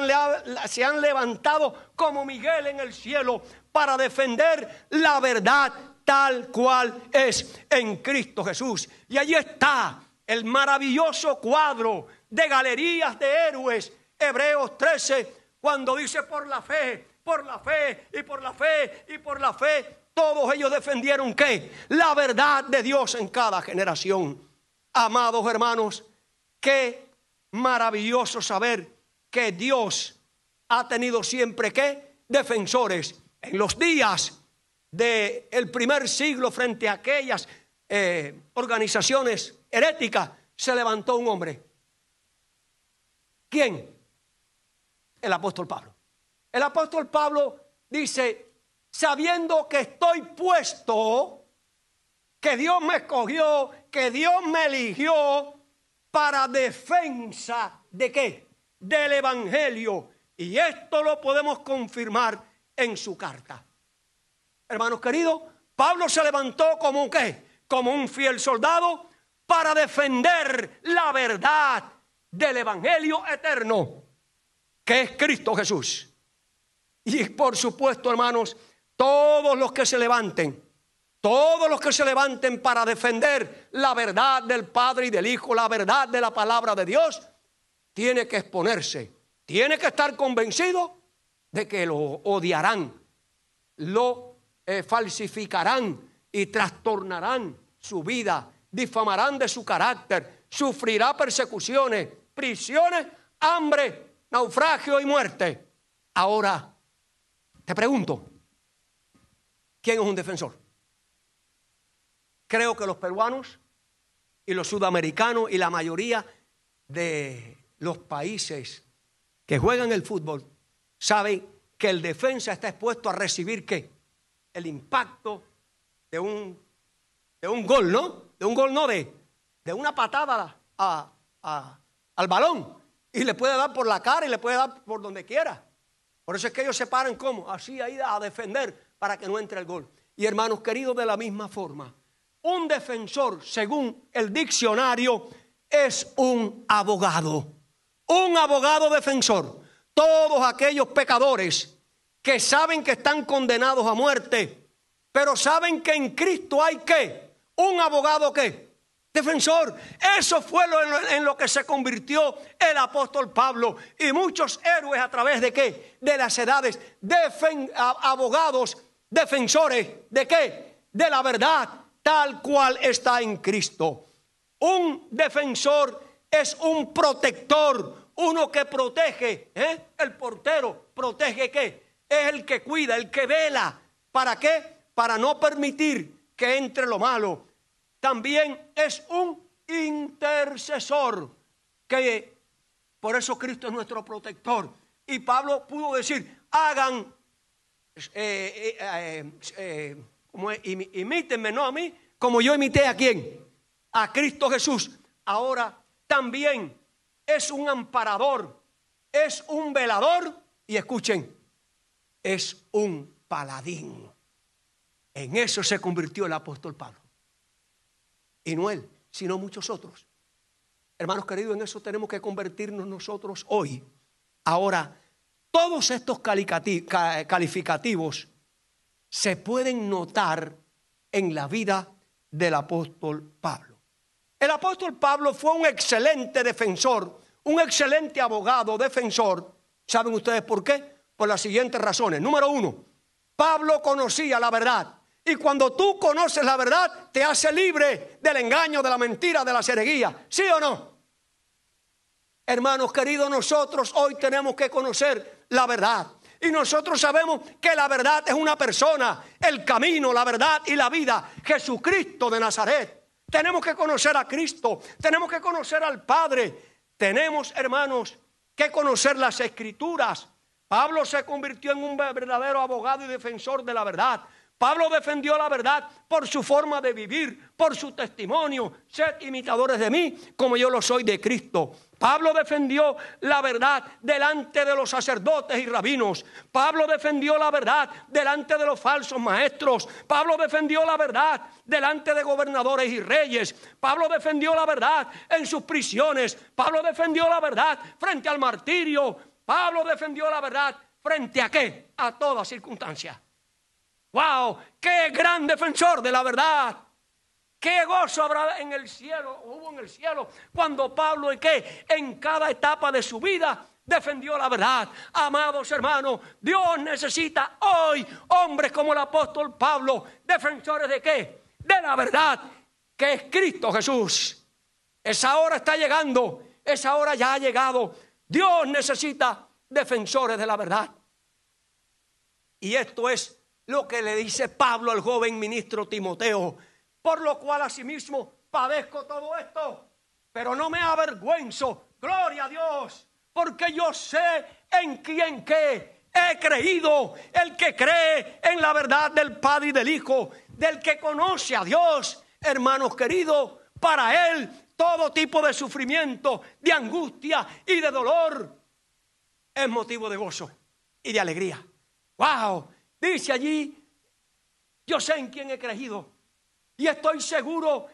han levantado como Miguel en el cielo para defender la verdad tal cual es en Cristo Jesús. Y allí está el maravilloso cuadro de galerías de héroes, Hebreos 13, cuando dice por la fe, por la fe y por la fe y por la fe, todos ellos defendieron ¿qué? La verdad de Dios en cada generación. Amados hermanos, qué maravilloso saber que Dios ha tenido siempre ¿qué? Defensores. En los días del primer siglo, frente a aquellas organizaciones heréticas, se levantó un hombre. ¿Quién? El apóstol Pablo. El apóstol Pablo dice, sabiendo que estoy puesto, que Dios me escogió, que Dios me eligió para defensa ¿de qué? Del Evangelio. Y esto lo podemos confirmar en su carta. Hermanos queridos, Pablo se levantó como ¿qué? Como un fiel soldado para defender la verdad del Evangelio eterno, que es Cristo Jesús. Y por supuesto, hermanos, todos los que se levanten para defender la verdad del Padre y del Hijo, la verdad de la palabra de Dios, tiene que exponerse, tiene que estar convencido de que lo odiarán, lo falsificarán y trastornarán su vida, difamarán de su carácter, sufrirá persecuciones, prisiones, hambre, naufragio y muerte. Ahora, te pregunto, ¿quién es un defensor? Creo que los peruanos y los sudamericanos y la mayoría de los países que juegan el fútbol saben que el defensa está expuesto a recibir ¿qué? El impacto de un gol, ¿no? De un gol, no, de una patada al balón. Y le puede dar por la cara y le puede dar por donde quiera. Por eso es que ellos se paran como así ahí a defender para que no entre el gol. Y hermanos queridos, de la misma forma, un defensor, según el diccionario, es un abogado. Un abogado defensor. Todos aquellos pecadores que saben que están condenados a muerte, pero saben que en Cristo hay ¿qué? Un abogado ¿qué? Defensor. Eso fue en lo que se convirtió el apóstol Pablo y muchos héroes a través de ¿qué? De las edades, abogados, defensores de ¿qué? De la verdad tal cual está en Cristo. Un defensor es un protector, uno que protege, el portero protege ¿qué? Es el que cuida, el que vela. ¿Para qué? Para no permitir que entre lo malo. También es un intercesor, que por eso Cristo es nuestro protector. Y Pablo pudo decir, hagan, imítenme, no a mí, como yo imité ¿a quién? A Cristo Jesús. Ahora también es un amparador, es un velador y escuchen, es un paladín. En eso se convirtió el apóstol Pablo. Y no él, sino muchos otros. Hermanos queridos, en eso tenemos que convertirnos nosotros hoy. Ahora, todos estos calificativos se pueden notar en la vida del apóstol Pablo. El apóstol Pablo fue un excelente defensor, un excelente abogado, defensor. ¿Saben ustedes por qué? Por las siguientes razones. Número 1, Pablo conocía la verdad. Y cuando tú conoces la verdad, te hace libre del engaño, de la mentira, de la herejía. ¿Sí o no? Hermanos queridos, nosotros hoy tenemos que conocer la verdad. Y nosotros sabemos que la verdad es una persona, el camino, la verdad y la vida, Jesucristo de Nazaret. Tenemos que conocer a Cristo, tenemos que conocer al Padre. Tenemos, hermanos, que conocer las Escrituras. Pablo se convirtió en un verdadero abogado y defensor de la verdad. Pablo defendió la verdad por su forma de vivir, por su testimonio. Sed imitadores de mí, como yo lo soy de Cristo. Pablo defendió la verdad delante de los sacerdotes y rabinos. Pablo defendió la verdad delante de los falsos maestros. Pablo defendió la verdad delante de gobernadores y reyes. Pablo defendió la verdad en sus prisiones. Pablo defendió la verdad frente al martirio. Pablo defendió la verdad frente a ¿qué? A toda circunstancia. ¡Wow! ¡Qué gran defensor de la verdad! ¡Qué gozo habrá en el cielo! Hubo en el cielo cuando Pablo en cada etapa de su vida defendió la verdad. Amados hermanos, Dios necesita hoy hombres como el apóstol Pablo, defensores de ¿qué? De la verdad, que es Cristo Jesús. Esa hora está llegando, esa hora ya ha llegado. Dios necesita defensores de la verdad. Y esto es lo que le dice Pablo al joven ministro Timoteo, por lo cual asimismo padezco todo esto, pero no me avergüenzo, gloria a Dios, porque yo sé en quién que he creído, el que cree en la verdad del Padre y del Hijo, del que conoce a Dios. Hermanos queridos, para él todo tipo de sufrimiento, de angustia y de dolor es motivo de gozo y de alegría. ¡Wow! Dice allí, yo sé en quién he creído y estoy seguro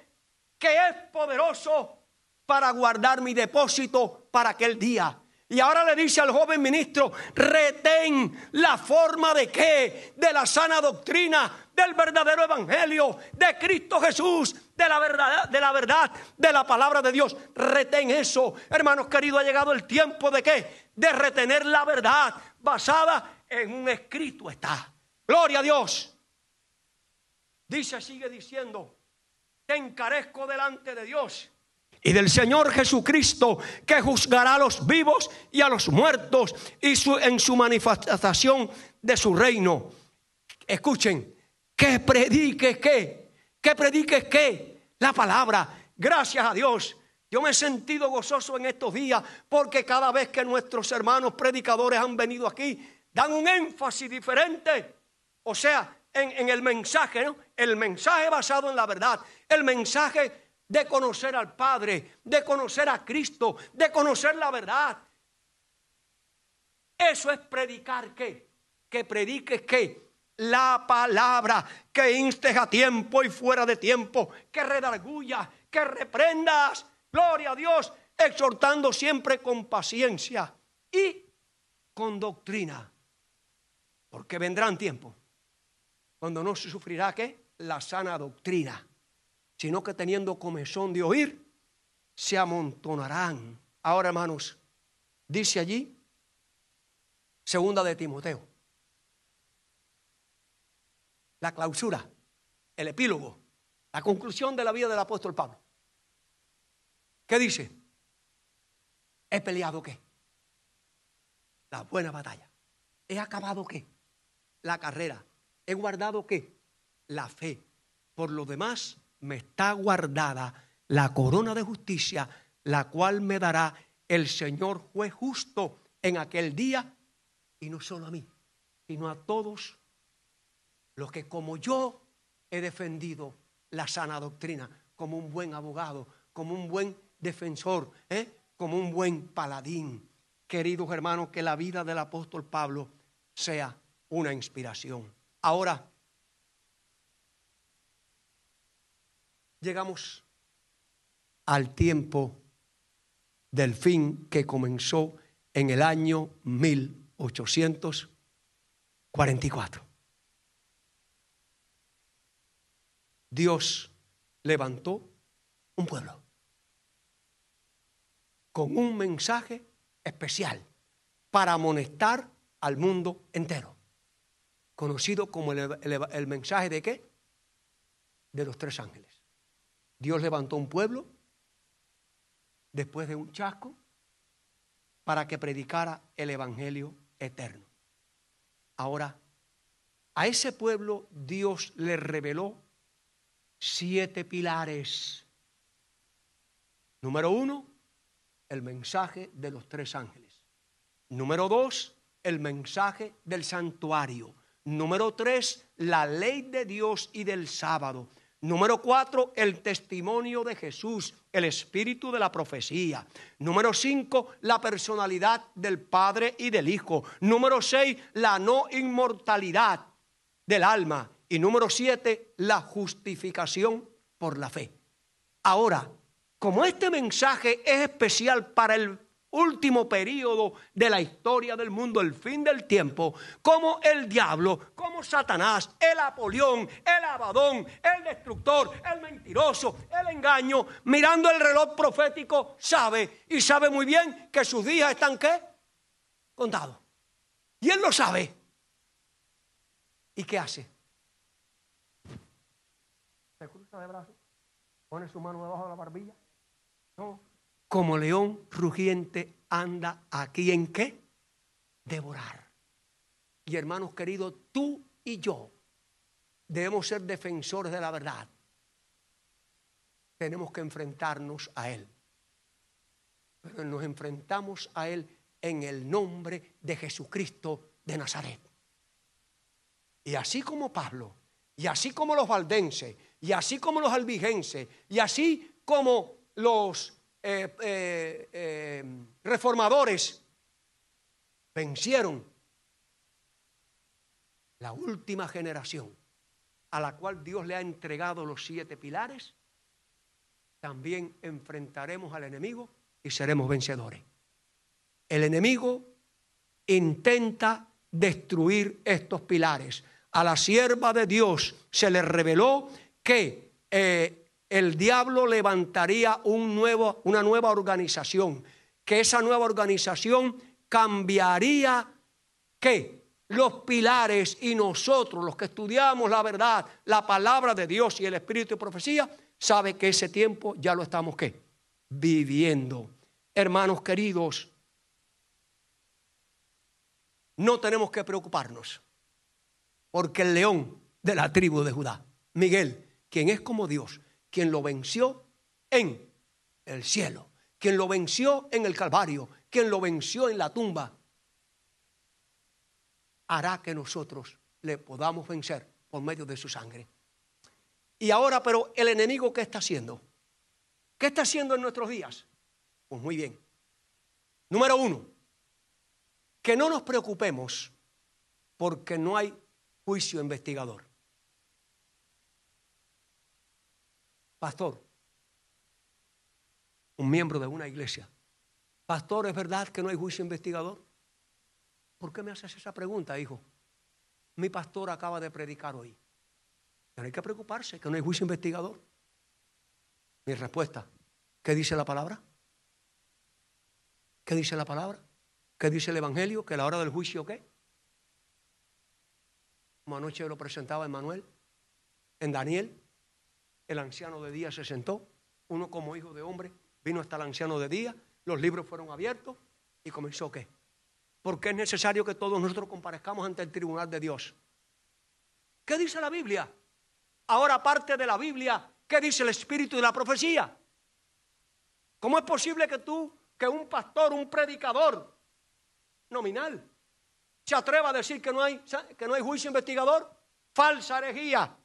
que es poderoso para guardar mi depósito para aquel día. Y ahora le dice al joven ministro, retén la forma de ¿qué? De la sana doctrina, del verdadero evangelio, de Cristo Jesús, de la verdad, de la palabra de Dios. Retén eso. Hermanos queridos, ha llegado el tiempo de ¿qué? De retener la verdad basada en un escrito está. Gloria a Dios. Dice, sigue diciendo, te encarezco delante de Dios y del Señor Jesucristo, que juzgará a los vivos y a los muertos y en su manifestación de su reino. Escuchen, que prediques ¿qué? Que prediques ¿qué? La palabra. Gracias a Dios Yo me he sentido gozoso en estos días porque cada vez que nuestros hermanos predicadores han venido aquí, dan un énfasis diferente. O sea, en el mensaje, ¿no? El mensaje basado en la verdad, el mensaje de conocer al Padre, de conocer a Cristo, de conocer la verdad. Eso es predicar, ¿qué? Que prediques, ¿qué? La palabra, que instes a tiempo y fuera de tiempo, que redargullas, que reprendas, gloria a Dios, exhortando siempre con paciencia y con doctrina. Porque vendrán tiempos cuando no se sufrirá, ¿qué? La sana doctrina, sino que teniendo comezón de oír, se amontonarán. Ahora, hermanos, dice allí, segunda de Timoteo, la clausura, el epílogo, la conclusión de la vida del apóstol Pablo. ¿Qué dice? ¿He peleado qué? La buena batalla. ¿He acabado qué? La carrera. ¿He guardado qué? La fe. Por lo demás, me está guardada la corona de justicia, la cual me dará el Señor juez justo en aquel día, y no solo a mí, sino a todos los que como yo he defendido la sana doctrina, como un buen abogado, como un buen defensor, como un buen paladín. Queridos hermanos, que la vida del apóstol Pablo sea una inspiración. Ahora, llegamos al tiempo del fin que comenzó en el año 1844. Dios levantó un pueblo con un mensaje especial para amonestar al mundo entero, conocido como el mensaje de ¿qué? De los 3 ángeles. Dios levantó un pueblo después de un chasco para que predicara el evangelio eterno. Ahora, a ese pueblo Dios le reveló 7 pilares. Número 1, el mensaje de los 3 ángeles. Número 2, el mensaje del santuario. Número 3, la ley de Dios y del sábado. Número 4, el testimonio de Jesús, el espíritu de la profecía. Número 5, la personalidad del Padre y del Hijo. Número 6, la no inmortalidad del alma. Y número 7, la justificación por la fe. Ahora, como este mensaje es especial para el último periodo de la historia del mundo, el fin del tiempo, como el diablo, como Satanás, el Apolión, el Abadón, el destructor, el mentiroso, el engaño, mirando el reloj profético, sabe muy bien que sus días están ¿qué? Contados. Y él lo sabe. ¿Y qué hace? Se cruza de brazos, pone su mano debajo de la barbilla. No. Como león rugiente anda aquí en ¿qué? Devorar. Y hermanos queridos, tú y yo debemos ser defensores de la verdad. Tenemos que enfrentarnos a Él. Pero nos enfrentamos a Él en el nombre de Jesucristo de Nazaret. Y así como Pablo, y así como los valdenses, y así como los albigenses, y así como los reformadores vencieron la última generación a la cual Dios le ha entregado los 7 pilares, también enfrentaremos al enemigo y seremos vencedores. El enemigo intenta destruir estos pilares. A la sierva de Dios se le reveló que el diablo levantaría una nueva organización, que esa nueva organización cambiaría ¿qué? Los pilares, y nosotros, los que estudiamos la verdad, la palabra de Dios y el espíritu de profecía, sabe que ese tiempo ya lo estamos ¿qué? Viviendo. Hermanos queridos, no tenemos que preocuparnos, porque el león de la tribu de Judá, Miguel, quien es como Dios, quien lo venció en el cielo, quien lo venció en el Calvario, quien lo venció en la tumba, hará que nosotros le podamos vencer por medio de su sangre. Y ahora, pero el enemigo, ¿qué está haciendo? ¿Qué está haciendo en nuestros días? Pues muy bien. Número 1, que no nos preocupemos porque no hay juicio investigador. Pastor, un miembro de una iglesia. Pastor, ¿es verdad que no hay juicio investigador? ¿Por qué me haces esa pregunta, hijo? Mi pastor acaba de predicar hoy. Pero hay que preocuparse que no hay juicio investigador. Mi respuesta, ¿qué dice la palabra? ¿Qué dice la palabra? ¿Qué dice el Evangelio? ¿Que la hora del juicio qué? Como anoche lo presentaba Emmanuel, en Daniel, el anciano de día se sentó, uno como hijo de hombre, vino hasta el anciano de día, los libros fueron abiertos y comenzó ¿qué? Porque es necesario que todos nosotros comparezcamos ante el tribunal de Dios. ¿Qué dice la Biblia? Ahora, aparte de la Biblia, ¿qué dice el Espíritu de la profecía? ¿Cómo es posible que un pastor, un predicador nominal, se atreva a decir que no hay juicio investigador? Falsa herejía,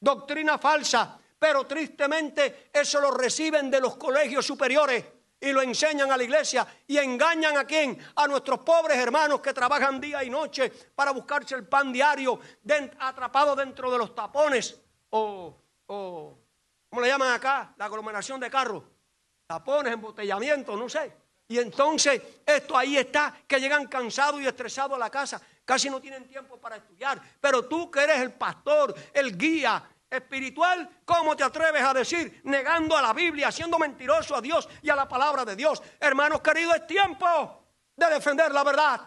doctrina falsa, pero tristemente eso lo reciben de los colegios superiores y lo enseñan a la iglesia y engañan ¿a quién? A nuestros pobres hermanos que trabajan día y noche para buscarse el pan diario, atrapados dentro de los tapones o ¿cómo le llaman acá? La aglomeración de carros, tapones, embotellamiento, no sé. Y entonces esto ahí está, que llegan cansados y estresados a la casa, casi no tienen tiempo para estudiar. Pero tú que eres el pastor, el guía espiritual, ¿cómo te atreves a decir, negando a la Biblia, siendo mentiroso a Dios y a la palabra de Dios? Hermanos queridos, es tiempo de defender la verdad,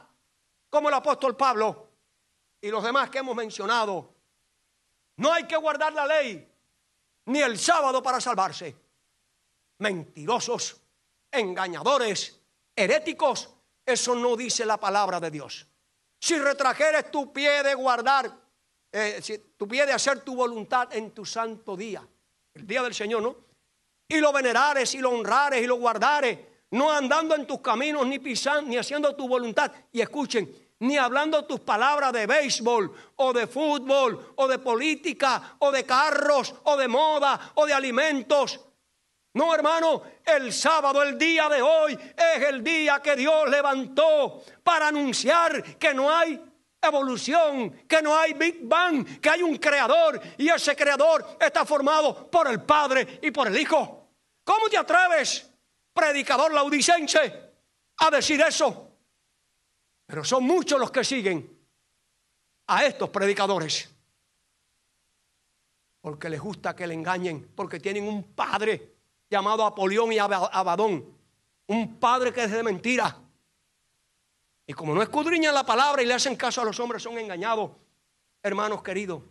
como el apóstol Pablo y los demás que hemos mencionado. No hay que guardar la ley, ni el sábado para salvarse. Mentirosos, engañadores, heréticos, eso no dice la palabra de Dios. Si retrajeres tu pie de guardar, si tu pie de hacer tu voluntad en tu santo día, el día del Señor, ¿no? Y lo venerares y lo honrares y lo guardares, no andando en tus caminos ni pisando ni haciendo tu voluntad. Y escuchen, ni hablando tus palabras de béisbol o de fútbol o de política o de carros o de moda o de alimentos. No, hermano, el sábado, el día de hoy, es el día que Dios levantó para anunciar que no hay evolución, que no hay Big Bang, que hay un creador y ese creador está formado por el Padre y por el Hijo. ¿Cómo te atreves, predicador laodicense, a decir eso? Pero son muchos los que siguen a estos predicadores porque les gusta que le engañen, porque tienen un padre llamado Apolión y Abadón, un padre que es de mentira. Y como no escudriñan la palabra y le hacen caso a los hombres, son engañados. Hermanos queridos,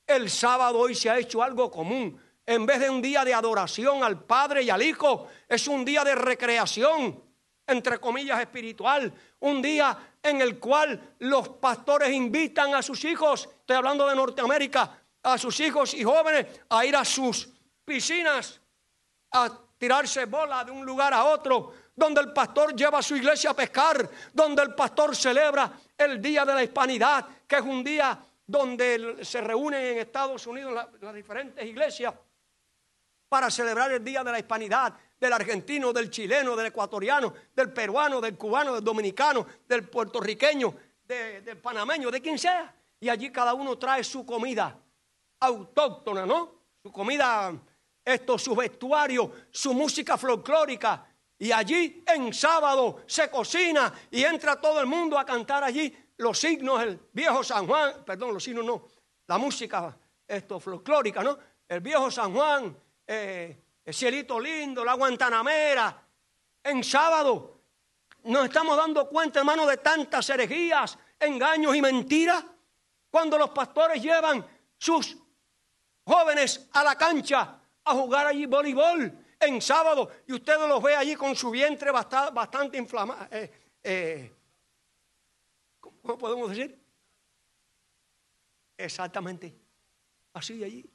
el sábado hoy se ha hecho algo común. En vez de un día de adoración al Padre y al Hijo, es un día de recreación, entre comillas, espiritual. Un día en el cual los pastores invitan a sus hijos, estoy hablando de Norteamérica, a sus hijos y jóvenes a ir a sus piscinas, a tirarse bola de un lugar a otro, donde el pastor lleva a su iglesia a pescar, donde el pastor celebra el Día de la Hispanidad, que es un día donde se reúnen en Estados Unidos las diferentes iglesias para celebrar el Día de la Hispanidad, del argentino, del chileno, del ecuatoriano, del peruano, del cubano, del dominicano, del puertorriqueño, del panameño, de quien sea. Y allí cada uno trae su comida autóctona, ¿no? Su comida, su vestuario, su música folclórica. Y allí en sábado se cocina y entra todo el mundo a cantar allí los signos, el viejo San Juan, perdón, los signos no, la música folclórica, ¿no? El viejo San Juan, el cielito lindo, la Guantanamera. En sábado nos estamos dando cuenta, hermano, de tantas herejías, engaños y mentiras. Cuando los pastores llevan sus jóvenes a la cancha a jugar allí voleibol en sábado, y ustedes los ve allí con su vientre bastante inflamado. ¿Cómo podemos decir? Exactamente. Así allí,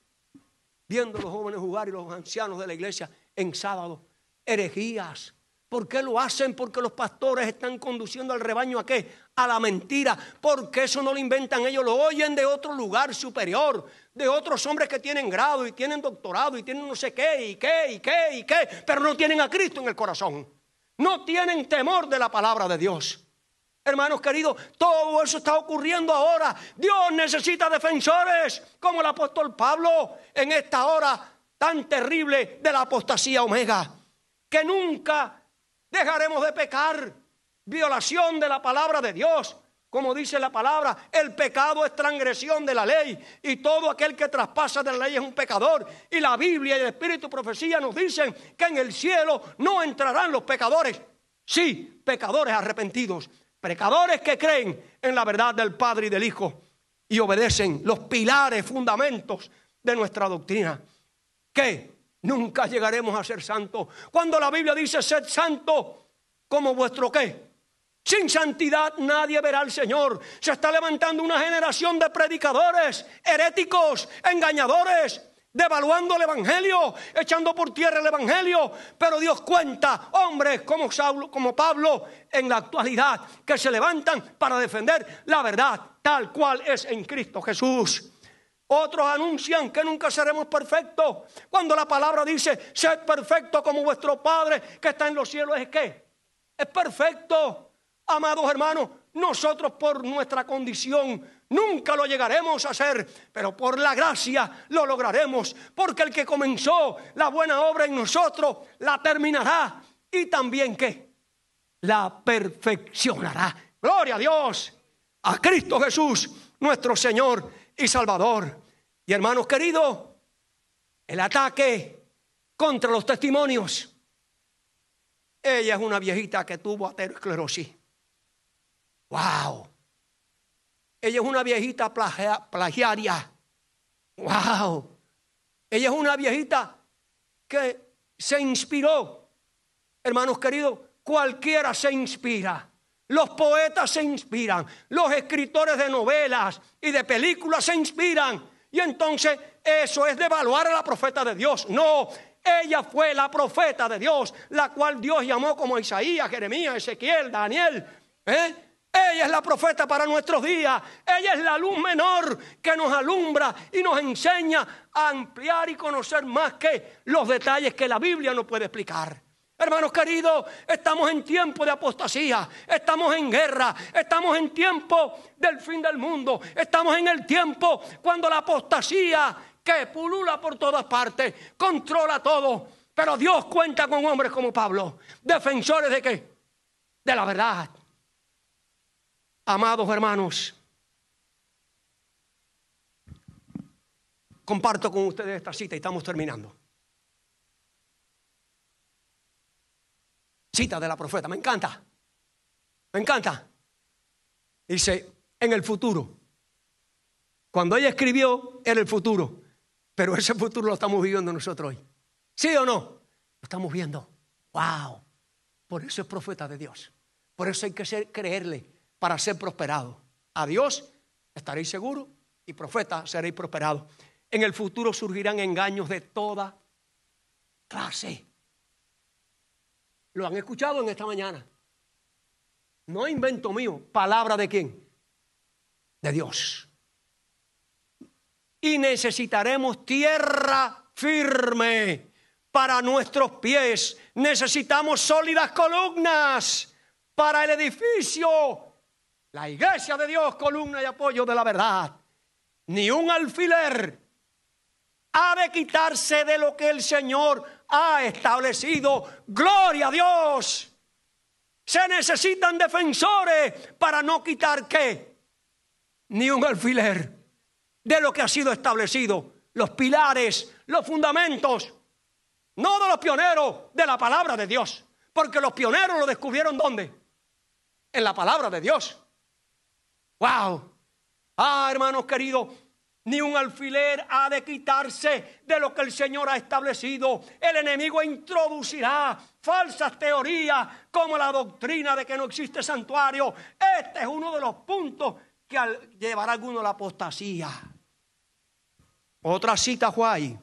viendo a los jóvenes jugar y los ancianos de la iglesia en sábado. herejías. ¿Por qué lo hacen? Porque los pastores están conduciendo al rebaño ¿a qué? A la mentira. Porque eso no lo inventan ellos, lo oyen de otro lugar superior, de otros hombres que tienen grado y tienen doctorado y tienen no sé qué, pero no tienen a Cristo en el corazón. No tienen temor de la palabra de Dios. Hermanos queridos, todo eso está ocurriendo ahora. Dios necesita defensores como el apóstol Pablo en esta hora tan terrible de la apostasía omega. Que nunca dejaremos de pecar. Violación de la palabra de Dios. Como dice la palabra, el pecado es transgresión de la ley. Y todo aquel que traspasa de la ley es un pecador. Y la Biblia y el Espíritu y Profecía nos dicen que en el cielo no entrarán los pecadores. Sí, pecadores arrepentidos. Pecadores que creen en la verdad del Padre y del Hijo. Y obedecen los pilares, fundamentos de nuestra doctrina. ¿Qué? Nunca llegaremos a ser santos. Cuando la Biblia dice sed santo como vuestro ¿qué? Sin santidad nadie verá al Señor. Se está levantando una generación de predicadores, heréticos, engañadores, devaluando el evangelio, echando por tierra el evangelio. Pero Dios cuenta hombres como Saulo, como Pablo en la actualidad, que se levantan para defender la verdad tal cual es en Cristo Jesús. Otros anuncian que nunca seremos perfectos. Cuando la palabra dice, sed perfecto como vuestro Padre que está en los cielos, ¿es qué? Es perfecto. Amados hermanos, nosotros por nuestra condición nunca lo llegaremos a hacer, pero por la gracia lo lograremos. Porque el que comenzó la buena obra en nosotros, la terminará. Y también, ¿qué? La perfeccionará. Gloria a Dios, a Cristo Jesús, nuestro Señor y Salvador. Y hermanos queridos, el ataque contra los testimonios. Ella es una viejita que tuvo aterosclerosis. ¡Wow! Ella es una viejita plagiaria. ¡Wow! Ella es una viejita que se inspiró. Hermanos queridos, cualquiera se inspira. Los poetas se inspiran. Los escritores de novelas y de películas se inspiran. Y entonces eso es devaluar a la profeta de Dios. No, ella fue la profeta de Dios, la cual Dios llamó como Isaías, Jeremías, Ezequiel, Daniel. Ella es la profeta para nuestros días. Ella es la luz menor que nos alumbra y nos enseña a ampliar y conocer más que los detalles que la Biblia no puede explicar. Hermanos queridos, estamos en tiempo de apostasía, estamos en guerra, estamos en tiempo del fin del mundo, estamos en el tiempo cuando la apostasía que pulula por todas partes, controla todo. Pero Dios cuenta con hombres como Pablo, defensores de ¿qué? De la verdad. Amados hermanos, comparto con ustedes esta cita y estamos terminando. Cita de la profeta, me encanta. Me encanta. Dice, en el futuro. Cuando ella escribió, era el futuro. Pero ese futuro lo estamos viviendo nosotros hoy. ¿Sí o no? Lo estamos viendo. ¡Wow! Por eso es profeta de Dios. Por eso hay que creerle para ser prosperado. A Dios estaréis seguros y profeta seréis prosperados. En el futuro surgirán engaños de toda clase. Lo han escuchado en esta mañana. No invento mío. ¿Palabra de quién? De Dios. Y necesitaremos tierra firme para nuestros pies. Necesitamos sólidas columnas para el edificio. La iglesia de Dios, columna y apoyo de la verdad. Ni un alfiler ha de quitarse de lo que el Señor ha establecido. ¡Gloria a Dios! Se necesitan defensores para no quitar ¿qué? Ni un alfiler de lo que ha sido establecido. Los pilares, los fundamentos. No de los pioneros, de la palabra de Dios. Porque los pioneros lo descubrieron ¿dónde? En la palabra de Dios. ¡Wow! Hermanos queridos, ni un alfiler ha de quitarse de lo que el Señor ha establecido. El enemigo introducirá falsas teorías como la doctrina de que no existe santuario. Este es uno de los puntos que llevará a alguno a la apostasía. Otra cita, Juan.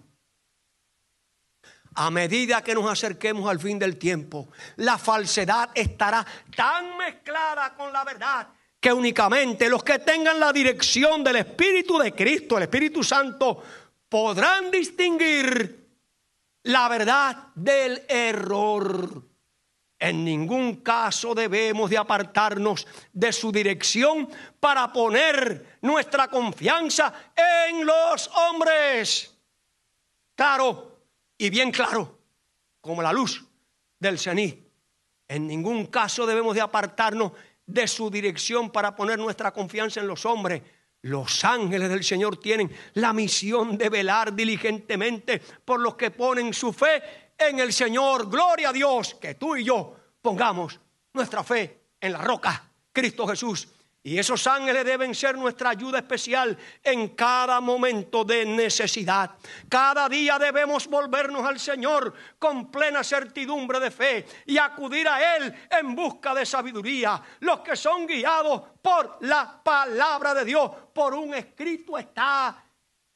A medida que nos acerquemos al fin del tiempo, la falsedad estará tan mezclada con la verdad que únicamente los que tengan la dirección del Espíritu de Cristo, el Espíritu Santo, podrán distinguir la verdad del error. En ningún caso debemos de apartarnos de su dirección para poner nuestra confianza en los hombres. Claro y bien claro, como la luz del cenit. En ningún caso debemos de apartarnos de su dirección para poner nuestra confianza en los hombres. Los ángeles del Señor tienen la misión de velar diligentemente por los que ponen su fe en el Señor. Gloria a Dios, que tú y yo pongamos nuestra fe en la roca, Cristo Jesús. Y esos ángeles deben ser nuestra ayuda especial en cada momento de necesidad. Cada día debemos volvernos al Señor con plena certidumbre de fe y acudir a Él en busca de sabiduría. Los que son guiados por la palabra de Dios, por un escrito está,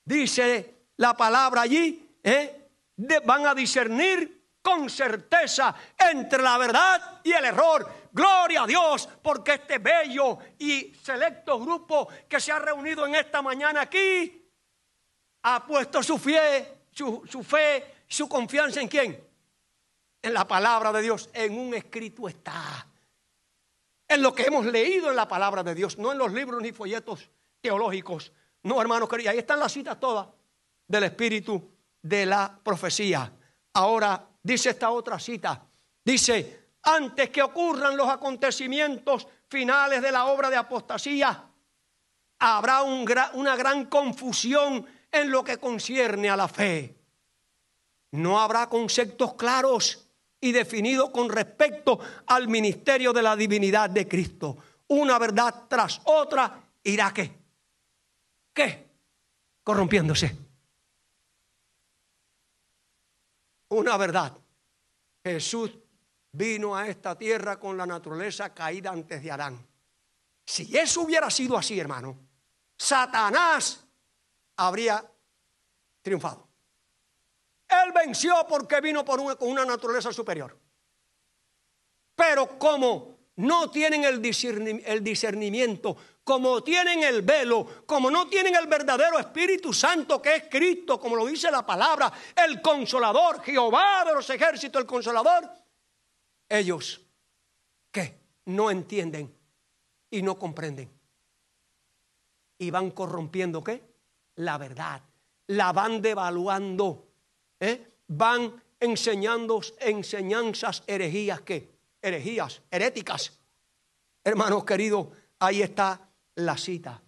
dice la palabra allí, van a discernir con certeza entre la verdad y el error. Gloria a Dios, porque este bello y selecto grupo que se ha reunido en esta mañana aquí ha puesto su fe, su confianza ¿en quién? En la palabra de Dios. En un escrito está, en lo que hemos leído en la palabra de Dios, no en los libros ni folletos teológicos. No, hermanos queridos, ahí están las citas todas del espíritu de la profecía. Ahora dice esta otra cita, dice: antes que ocurran los acontecimientos finales de la obra de apostasía, habrá una gran confusión en lo que concierne a la fe. No habrá conceptos claros y definidos con respecto al ministerio de la divinidad de Cristo. Una verdad tras otra irá ¿qué? Corrompiéndose. Una verdad. Jesús vino a esta tierra con la naturaleza caída antes de Adán. Si eso hubiera sido así, hermano, Satanás habría triunfado. Él venció porque vino con una naturaleza superior. Pero como no tienen el discernimiento, como tienen el velo, como no tienen el verdadero Espíritu Santo que es Cristo, como lo dice la palabra, el Consolador, Jehová de los ejércitos, el Consolador, ellos, ¿qué? No entienden y no comprenden. Y van corrompiendo, ¿qué? La verdad. La van devaluando. Van enseñando enseñanzas herejías, ¿qué? Heréticas. Hermanos queridos, ahí está la cita.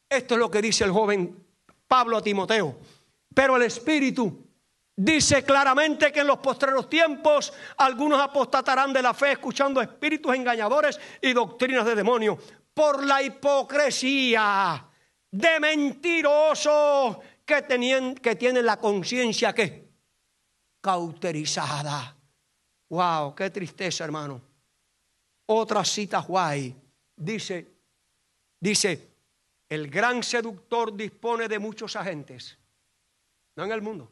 Esto es lo que dice el joven Pablo a Timoteo. Pero el Espíritu dice claramente que en los postreros tiempos algunos apostatarán de la fe escuchando espíritus engañadores y doctrinas de demonios por la hipocresía de mentirosos que tienen la conciencia ¿qué? Cauterizada. Wow, qué tristeza, hermano. Otra cita guay. Dice, el gran seductor dispone de muchos agentes, no en el mundo,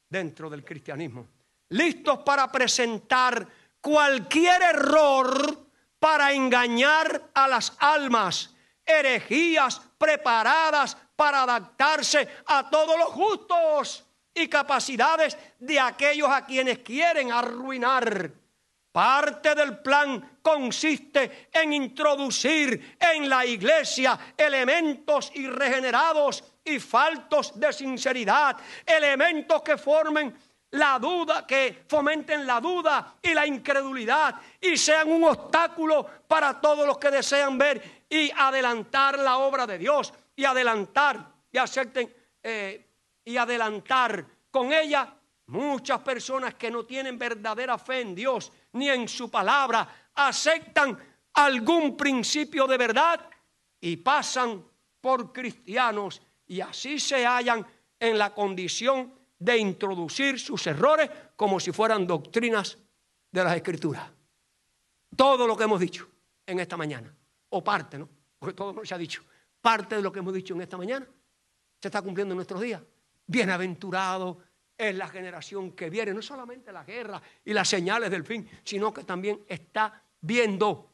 dentro del cristianismo, listos para presentar cualquier error para engañar a las almas, herejías preparadas para adaptarse a todos los gustos y capacidades de aquellos a quienes quieren arruinar. Parte del plan consiste en introducir en la iglesia elementos irregenerados y faltos de sinceridad, elementos que formen la duda, que fomenten la duda y la incredulidad y sean un obstáculo para todos los que desean ver y adelantar la obra de Dios y adelantar y adelantar con ella muchas personas que no tienen verdadera fe en Dios ni en su palabra, aceptan algún principio de verdad y pasan por cristianos y así se hallan en la condición de introducir sus errores como si fueran doctrinas de las Escrituras. Todo lo que hemos dicho en esta mañana, o parte, ¿no? Porque todo no se ha dicho. Parte de lo que hemos dicho en esta mañana se está cumpliendo en nuestros días. Bienaventurado es la generación que viene. No solamente la guerra y las señales del fin, sino que también está viendo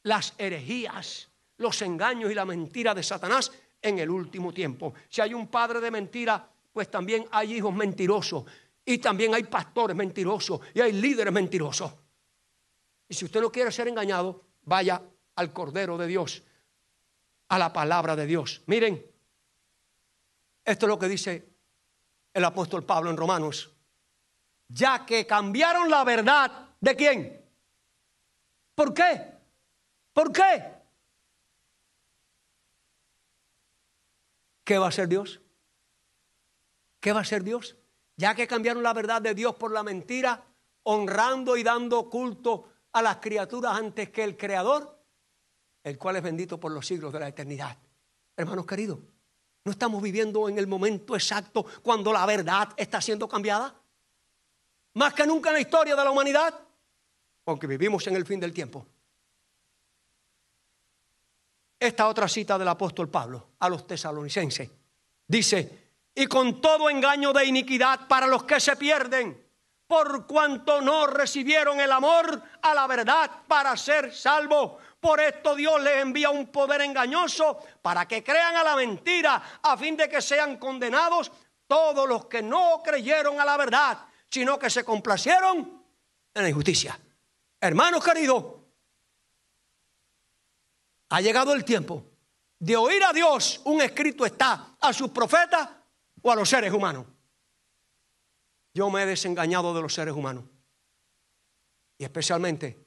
las herejías, los engaños y la mentira de Satanás en el último tiempo. Si hay un padre de mentira, pues también hay hijos mentirosos. Y también hay pastores mentirosos y hay líderes mentirosos. Y si usted no quiere ser engañado, vaya al Cordero de Dios, a la palabra de Dios. Miren, esto es lo que dice el apóstol Pablo en Romanos. Ya que cambiaron la verdad, ¿de quién? ¿Por qué? ¿Por qué? ¿Qué va a hacer Dios? ¿Qué va a hacer Dios? Ya que cambiaron la verdad de Dios por la mentira, honrando y dando culto a las criaturas antes que el Creador, el cual es bendito por los siglos de la eternidad. Hermanos queridos, ¿no estamos viviendo en el momento exacto cuando la verdad está siendo cambiada? Más que nunca en la historia de la humanidad, porque vivimos en el fin del tiempo. Esta otra cita del apóstol Pablo a los tesalonicenses dice: y con todo engaño de iniquidad para los que se pierden, por cuanto no recibieron el amor a la verdad para ser salvos. Por esto Dios les envía un poder engañoso para que crean a la mentira, a fin de que sean condenados todos los que no creyeron a la verdad, sino que se complacieron en la injusticia. Hermanos queridos, ha llegado el tiempo de oír a Dios. Un escrito está a sus profetas o a los seres humanos. Yo me he desengañado de los seres humanos y especialmente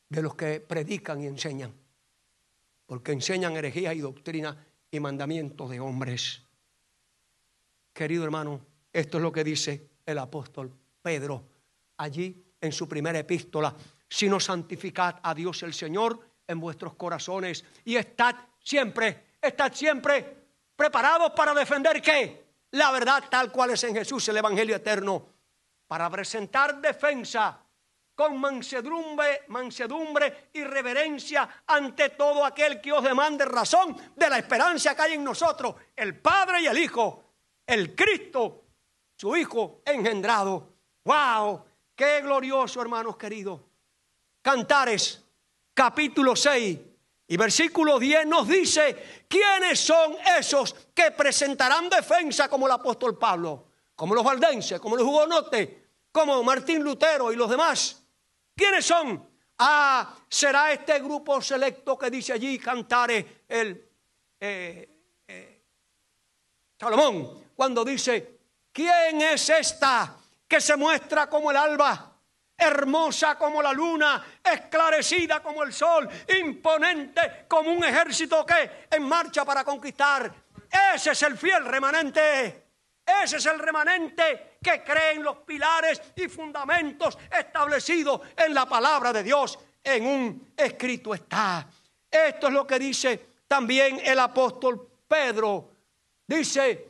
de los que predican y enseñan, porque enseñan herejías y doctrinas y mandamientos de hombres. Querido hermano, esto es lo que dice el apóstol Pedro allí en su primera epístola: sino santificad a Dios el Señor en vuestros corazones y estad siempre preparados para defender ¿qué? La verdad tal cual es en Jesús, el evangelio eterno, para presentar defensa con mansedumbre y reverencia ante todo aquel que os demande razón de la esperanza que hay en nosotros, el Padre y el Hijo, el Cristo, su Hijo engendrado. ¡Wow! ¡Qué glorioso, hermanos queridos! Cantares, capítulo 6 y versículo 10 nos dice quiénes son esos que presentarán defensa como el apóstol Pablo, como los valdenses, como los hugonotes, como Martín Lutero y los demás. ¿Quiénes son? Será este grupo selecto que dice allí Cantares, Salomón, cuando dice: ¿quién es esta que se muestra como el alba? Hermosa como la luna, esclarecida como el sol, imponente como un ejército que en marcha para conquistar. Ese es el fiel remanente. Ese es el remanente que cree en los pilares y fundamentos establecidos en la palabra de Dios. En un escrito está. Esto es lo que dice también el apóstol Pedro. Dice: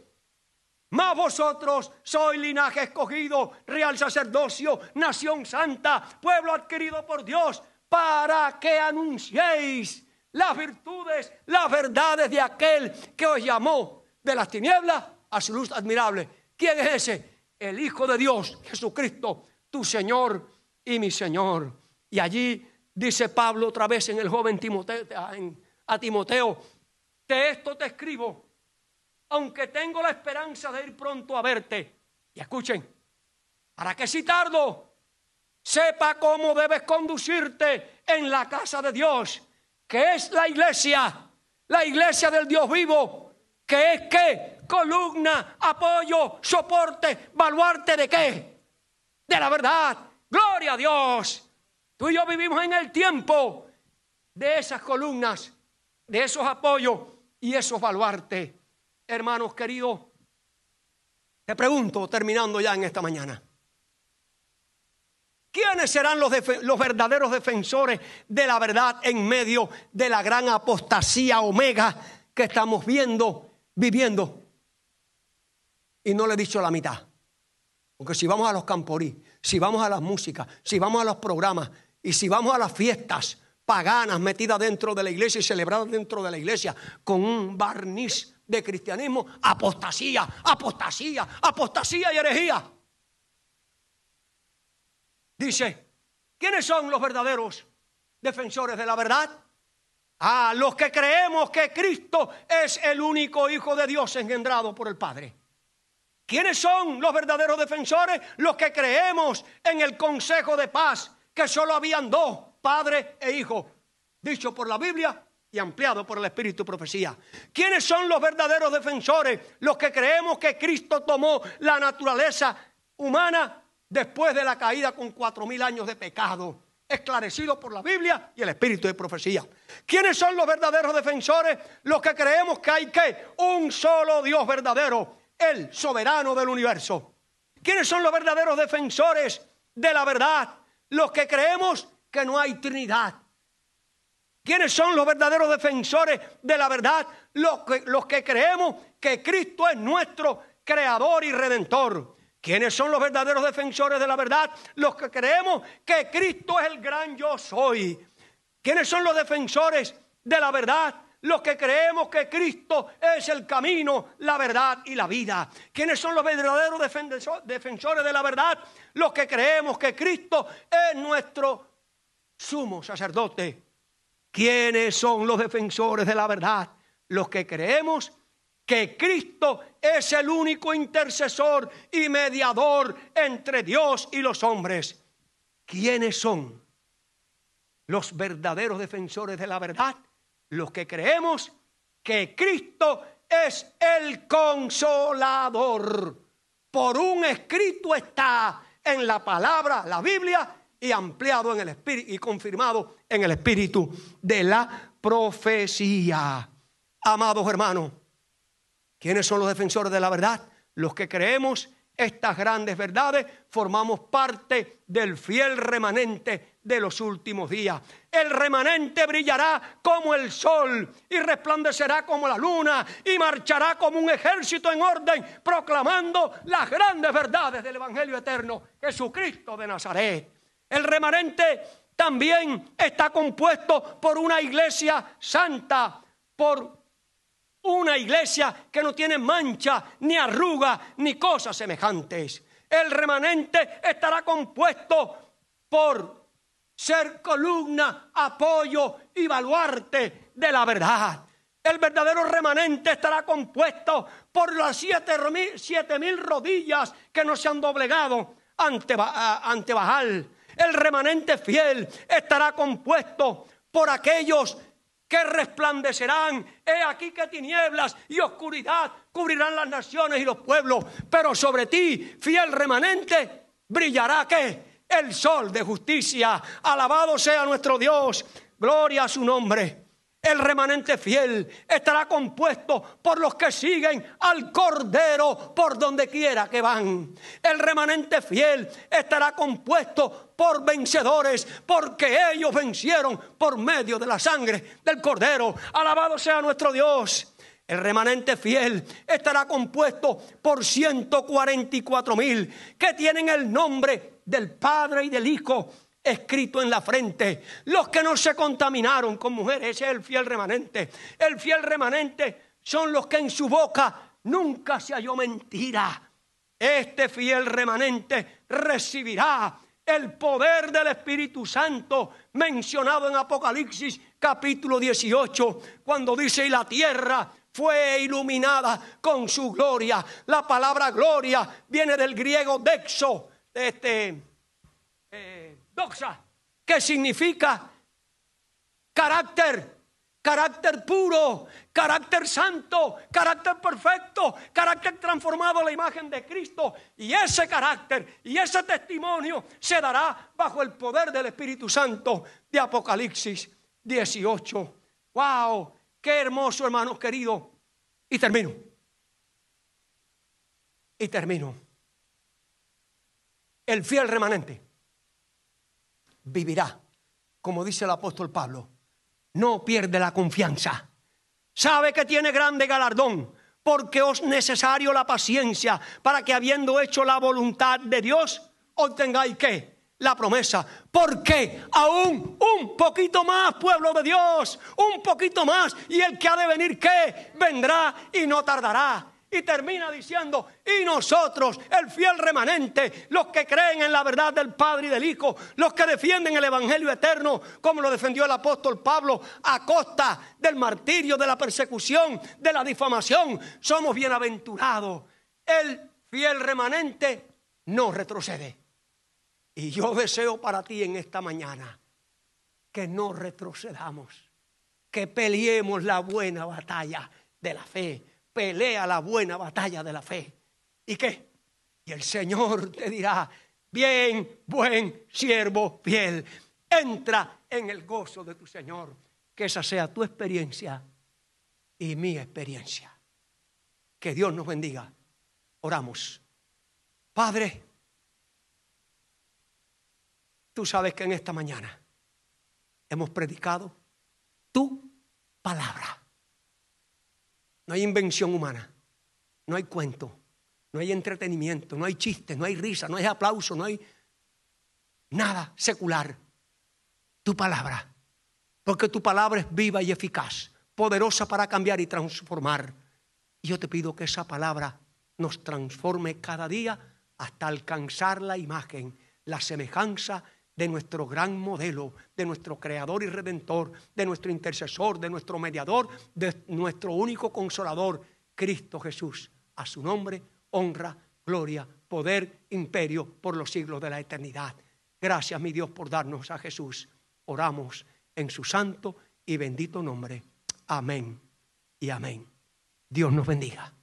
mas vosotros sois linaje escogido, real sacerdocio, nación santa, pueblo adquirido por Dios, para que anunciéis las virtudes, las verdades de aquel que os llamó de las tinieblas a su luz admirable. ¿Quién es ese? El Hijo de Dios, Jesucristo, tu Señor y mi Señor. Y allí dice Pablo otra vez en el joven Timoteo, a Timoteo: de esto te escribo, aunque tengo la esperanza de ir pronto a verte. Y escuchen, para que si tardo, sepa cómo debes conducirte en la casa de Dios, que es la iglesia del Dios vivo, que es ¿qué? Columna, apoyo, soporte, baluarte ¿de qué? De la verdad. Gloria a Dios. Tú y yo vivimos en el tiempo de esas columnas, de esos apoyos y esos baluartes. Hermanos queridos, te pregunto, terminando ya en esta mañana, ¿quiénes serán los verdaderos defensores de la verdad en medio de la gran apostasía omega que estamos viviendo? Y no le he dicho la mitad, porque si vamos a los camporí, si vamos a las músicas, si vamos a los programas y si vamos a las fiestas paganas metidas dentro de la iglesia y celebradas dentro de la iglesia con un barniz de cristianismo, apostasía, apostasía, apostasía y herejía. Dice, ¿quiénes son los verdaderos defensores de la verdad? Los que creemos que Cristo es el único Hijo de Dios engendrado por el Padre. ¿Quiénes son los verdaderos defensores? Los que creemos en el consejo de paz, que solo habían dos, Padre e Hijo, dicho por la Biblia y ampliado por el Espíritu y profecía. ¿Quiénes son los verdaderos defensores? Los que creemos que Cristo tomó la naturaleza humana después de la caída con 4,000 años de pecado, esclarecido por la Biblia y el Espíritu de profecía. ¿Quiénes son los verdaderos defensores? Los que creemos que hay un solo Dios verdadero, el soberano del universo. ¿Quiénes son los verdaderos defensores de la verdad? Los que creemos que no hay Trinidad. ¿Quiénes son los verdaderos defensores de la verdad? Los que creemos que Cristo es nuestro Creador y Redentor. ¿Quiénes son los verdaderos defensores de la verdad? Los que creemos que Cristo es el gran yo soy. ¿Quiénes son los defensores de la verdad? Los que creemos que Cristo es el camino, la verdad y la vida. ¿Quiénes son los verdaderos defensores de la verdad? Los que creemos que Cristo es nuestro sumo sacerdote. ¿Quiénes son los defensores de la verdad? Los que creemos que Cristo es el único intercesor y mediador entre Dios y los hombres. ¿Quiénes son los verdaderos defensores de la verdad? Los que creemos que Cristo es el Consolador. Por un escrito está en la palabra, la Biblia, y ampliado en el Espíritu y confirmado en el Espíritu de la profecía. Amados hermanos, ¿quiénes son los defensores de la verdad? Los que creemos estas grandes verdades, formamos parte del fiel remanente de los últimos días. El remanente brillará como el sol y resplandecerá como la luna y marchará como un ejército en orden, proclamando las grandes verdades del Evangelio eterno, Jesucristo de Nazaret. El remanente también está compuesto por una iglesia santa, por una iglesia que no tiene mancha, ni arruga, ni cosas semejantes. El remanente estará compuesto por ser columna, apoyo y baluarte de la verdad. El verdadero remanente estará compuesto por las 7,000 rodillas que no se han doblegado ante Baal. El remanente fiel estará compuesto por aquellos que resplandecerán. He aquí que tinieblas y oscuridad cubrirán las naciones y los pueblos, pero sobre ti, fiel remanente, brillará ¿qué? El sol de justicia. Alabado sea nuestro Dios, gloria a su nombre. El remanente fiel estará compuesto por los que siguen al Cordero por donde quiera que van. El remanente fiel estará compuesto por vencedores, porque ellos vencieron por medio de la sangre del Cordero. Alabado sea nuestro Dios. El remanente fiel estará compuesto por 144,000 que tienen el nombre del Padre y del Hijo escrito en la frente. Los que no se contaminaron con mujeres, ese es el fiel remanente. El fiel remanente son los que en su boca nunca se halló mentira. Este fiel remanente recibirá el poder del Espíritu Santo mencionado en Apocalipsis capítulo 18, cuando dice: y la tierra fue iluminada con su gloria. La palabra gloria viene del griego dexo, doxa, que significa carácter puro, carácter santo, carácter perfecto, carácter transformado a la imagen de Cristo. Y ese carácter y ese testimonio se dará bajo el poder del Espíritu Santo de Apocalipsis 18. ¡Wow! ¡Qué hermoso, hermanos queridos! Y termino. El fiel remanente vivirá, como dice el apóstol Pablo. No pierde la confianza. Sabe que tiene grande galardón, porque os necesario la paciencia, para que habiendo hecho la voluntad de Dios, obtengáis ¿qué? la promesa. Porque aún un poquito más, pueblo de Dios, un poquito más. Y el que ha de venir, ¿qué? Vendrá y no tardará. Y termina diciendo, y nosotros, el fiel remanente, los que creen en la verdad del Padre y del Hijo, los que defienden el Evangelio eterno, como lo defendió el apóstol Pablo, a costa del martirio, de la persecución, de la difamación, somos bienaventurados. El fiel remanente no retrocede. Y yo deseo para ti en esta mañana que no retrocedamos, que peleemos la buena batalla de la fe. Pelea la buena batalla de la fe. ¿Y qué? Y el Señor te dirá, bien, buen siervo fiel, entra en el gozo de tu Señor. Que esa sea tu experiencia y mi experiencia. Que Dios nos bendiga. Oramos. Padre, tú sabes que en esta mañana hemos predicado tu palabra. No hay invención humana, no hay cuento, no hay entretenimiento, no hay chiste, no hay risa, no hay aplauso, no hay nada secular. Tu palabra, porque tu palabra es viva y eficaz, poderosa para cambiar y transformar. Y yo te pido que esa palabra nos transforme cada día hasta alcanzar la imagen, la semejanza de nuestro gran modelo, de nuestro creador y redentor, de nuestro intercesor, de nuestro mediador, de nuestro único consolador, Cristo Jesús. A su nombre, honra, gloria, poder, imperio por los siglos de la eternidad. Gracias, mi Dios, por darnos a Jesús. Oramos en su santo y bendito nombre. Amén y amén. Dios nos bendiga.